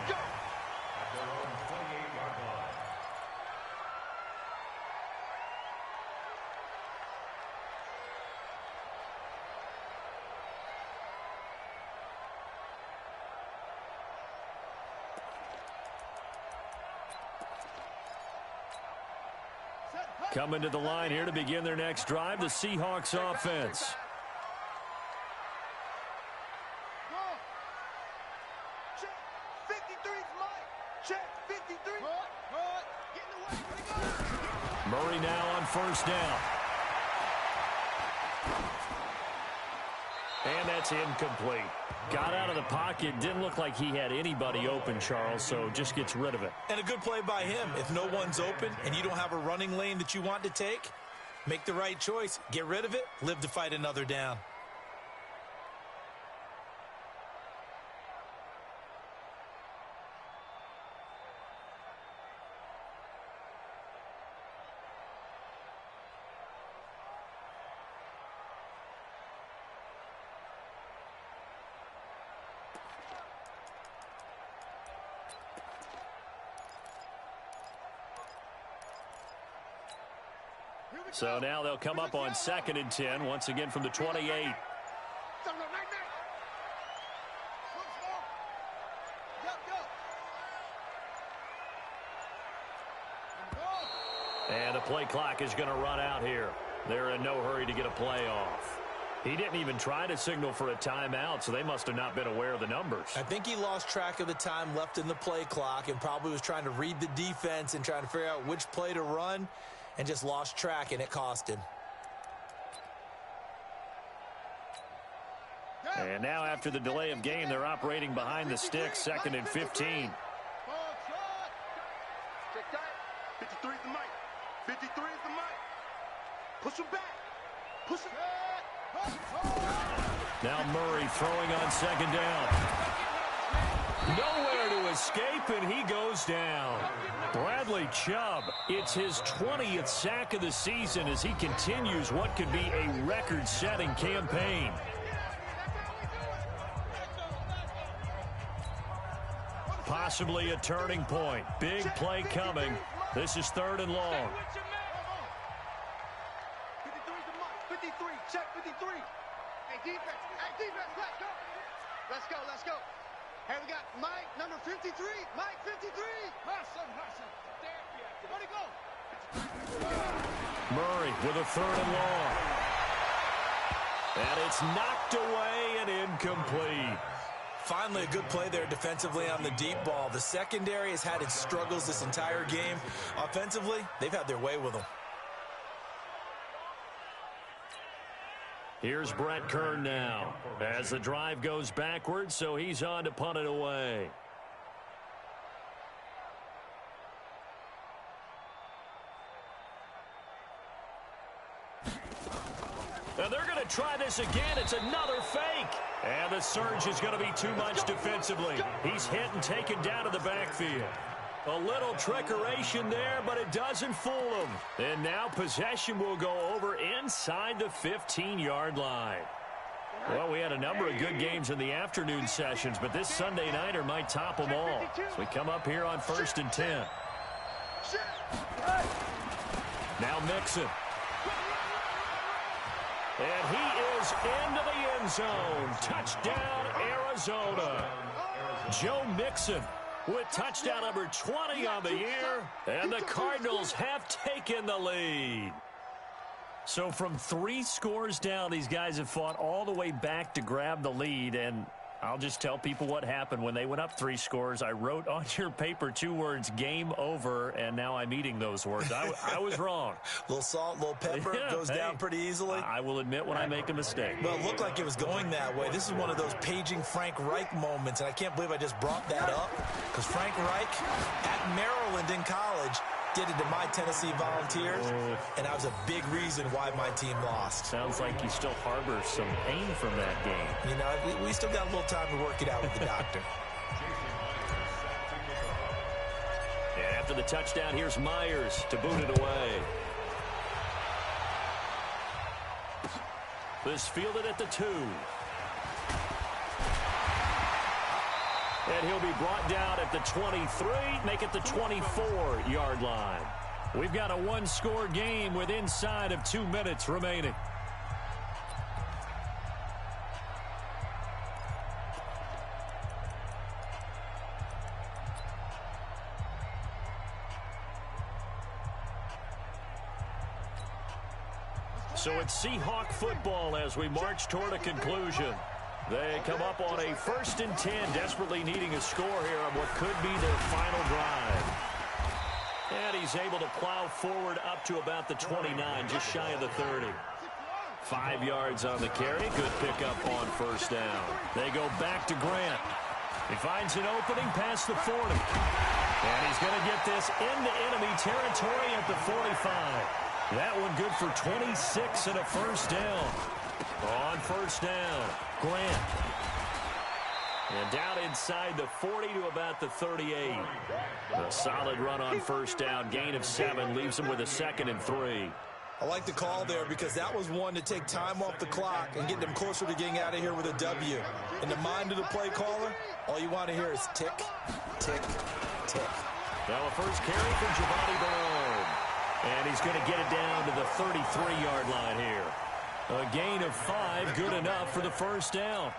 Coming to the line here to begin their next drive, the Seahawks offense. Check. 53's Mike. Check. 53. Get in the way. Where'd he go? Murray now on first down. And that's incomplete. Got out of the pocket. Didn't look like he had anybody open, Charles, so just gets rid of it. And a good play by him. If no one's open and you don't have a running lane that you want to take, make the right choice. Get rid of it. Live to fight another down. So now they'll come up on 2nd and 10, once again from the 28. And the play clock is going to run out here. They're in no hurry to get a play off. He didn't even try to signal for a timeout, so they must have not been aware of the numbers. I think he lost track of the time left in the play clock and probably was trying to read the defense and trying to figure out which play to run, and just lost track, and it cost him. And now after the delay of game, they're operating behind the sticks, 2nd and 15. Check that. 53 is the mic. 53 is the mic. Push him back. Push him. Now Murray throwing on 2nd down. Nowhere to escape, and he goes down. Bradley Chubb, it's his 20th sack of the season as he continues what could be a record-setting campaign. Possibly a turning point. Big play coming. This is 3rd and long. 53 is the mic. 53. Check 53. Hey, defense. Hey, defense. Let's go. Let's go. Let's go. Hey, we got Mike, number 53. Mike, 53. Hassan. Where'd he go? Murray with a 3rd and long. And it's knocked away and incomplete. Finally, a good play there defensively on the deep ball. The secondary has had its struggles this entire game. Offensively, they've had their way with them. Here's Brett Kern now as the drive goes backwards, so he's on to punt it away. Now they're going to try this again. It's another fake. And the surge is going to be too much defensively. He's hit and taken down to the backfield. A little trickeration there, but it doesn't fool him. And now possession will go over inside the 15-yard line. Well, we had a number of good games in the afternoon sessions, but this Sunday nighter might top them all. So we come up here on 1st and 10. Now Mixon. And he is into the end zone. Touchdown, Arizona. Joe Mixon with touchdown number 20 on the year. And the Cardinals have taken the lead. So from 3 scores down, these guys have fought all the way back to grab the lead. And I'll just tell people what happened when they went up 3 scores. I wrote on your paper 2 words, game over, and now I'm eating those words. I was wrong. A little salt, a little pepper, goes down pretty easily. I will admit when I make a mistake. Well, it looked like it was going that way. This is one of those paging Frank Reich moments, and I can't believe I just brought that up, because Frank Reich at Maryland in college did it to my Tennessee Volunteers, and that was a big reason why my team lost. Sounds like you still harbor some pain from that game. You know, we still got a little time to work it out with the doctor. And after the touchdown, here's Myers to boot it away. This fielded at the 2. And he'll be brought down at the 23, make it the 24-yard line. We've got a 1-score game with inside of 2 minutes remaining. So it's Seahawk football as we march toward a conclusion. They come up on a 1st and 10, desperately needing a score here on what could be their final drive. And he's able to plow forward up to about the 29, just shy of the 30. 5 yards on the carry. Good pickup on 1st down. They go back to Grant. He finds an opening past the 40. And he's going to get this into enemy territory at the 45. That one good for 26 and a 1st down. On 1st down, Grant. And down inside the 40 to about the 38. A solid run on 1st down. Gain of 7 leaves him with a 2nd and 3. I like the call there because that was one to take time off the clock and get them closer to getting out of here with a W. In the mind of the play caller, all you want to hear is tick, tick, tick. Now a first carry for Giovanni Bernard. And he's going to get it down to the 33-yard line here. A gain of 5, good enough for the 1st down.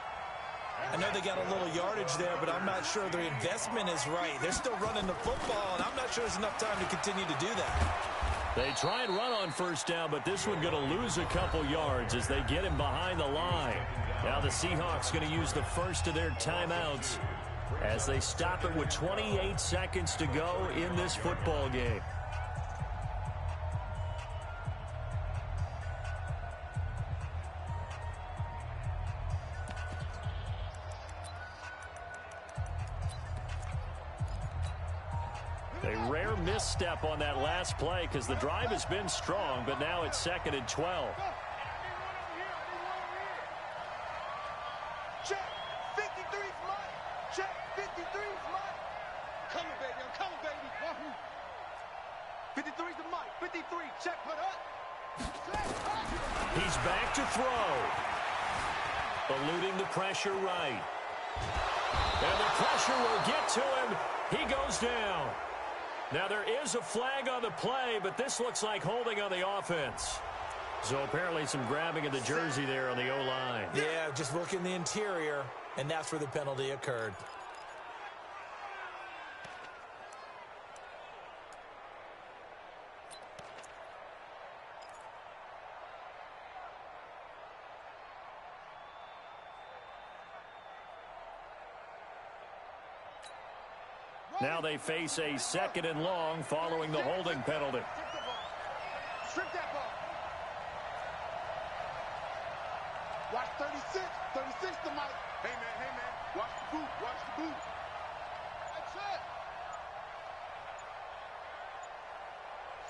I know they got a little yardage there, but I'm not sure their investment is right. They're still running the football, and I'm not sure there's enough time to continue to do that. They try and run on 1st down, but this one going to lose a couple yards as they get him behind the line. Now the Seahawks going to use the first of their timeouts as they stop it with 28 seconds to go in this football game. A rare misstep on that last play because the drive has been strong, but now it's 2nd and 12. Check. 53's mine. Check. 53's mine. Coming, baby. I'm coming, baby. 53's the mic. 53. Check. Put up. He's back to throw. Eluding the pressure right. And the pressure will get to him. He goes down. Now, there is a flag on the play, but this looks like holding on the offense. So, apparently, some grabbing of the jersey there on the O-line. Yeah, just look in the interior, and that's where the penalty occurred. Now they face a 2nd and long following the holding penalty. Strip that ball. Watch 36. 36 the mic. Hey, man. Hey, man. Watch the boot. Watch the boot. That's it.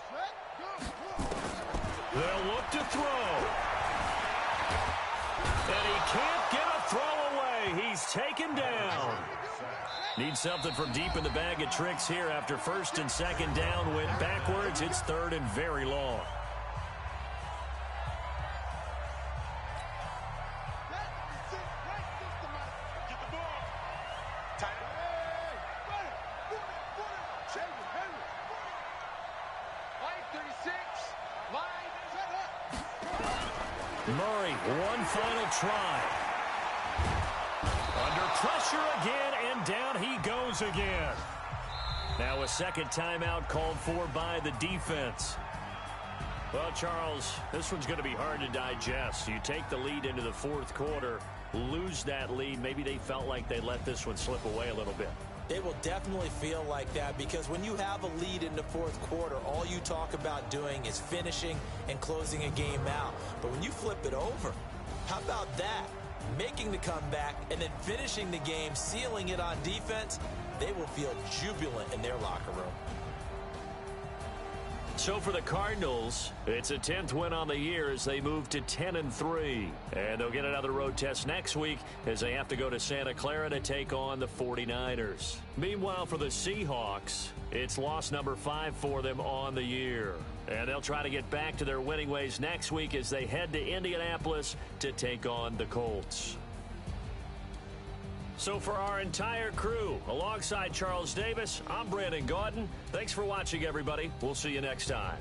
Set. Go. They'll look to throw. And he can't get a throw away. He's taken down. Needs something from deep in the bag of tricks here after 1st and 2nd down. Went backwards. It's 3rd and very long. Get the ball. Tight end. Line 36. Line. Set up. Murray, one final try. Under pressure again, and down he goes again. Now a 2nd timeout called for by the defense. Well, Charles, this one's going to be hard to digest. You take the lead into the 4th quarter, lose that lead. Maybe they felt like they let this one slip away a little bit. It will definitely feel like that because when you have a lead in the 4th quarter, all you talk about doing is finishing and closing a game out. But when you flip it over, how about that? Making the comeback and then finishing the game, sealing it on defense, they will feel jubilant in their locker room. So for the Cardinals, it's a 10th win on the year as they move to 10-3. And they'll get another road test next week as they have to go to Santa Clara to take on the 49ers. Meanwhile, for the Seahawks, it's loss number 5 for them on the year. And they'll try to get back to their winning ways next week as they head to Indianapolis to take on the Colts. So for our entire crew, alongside Charles Davis, I'm Brandon Gaudin. Thanks for watching, everybody. We'll see you next time.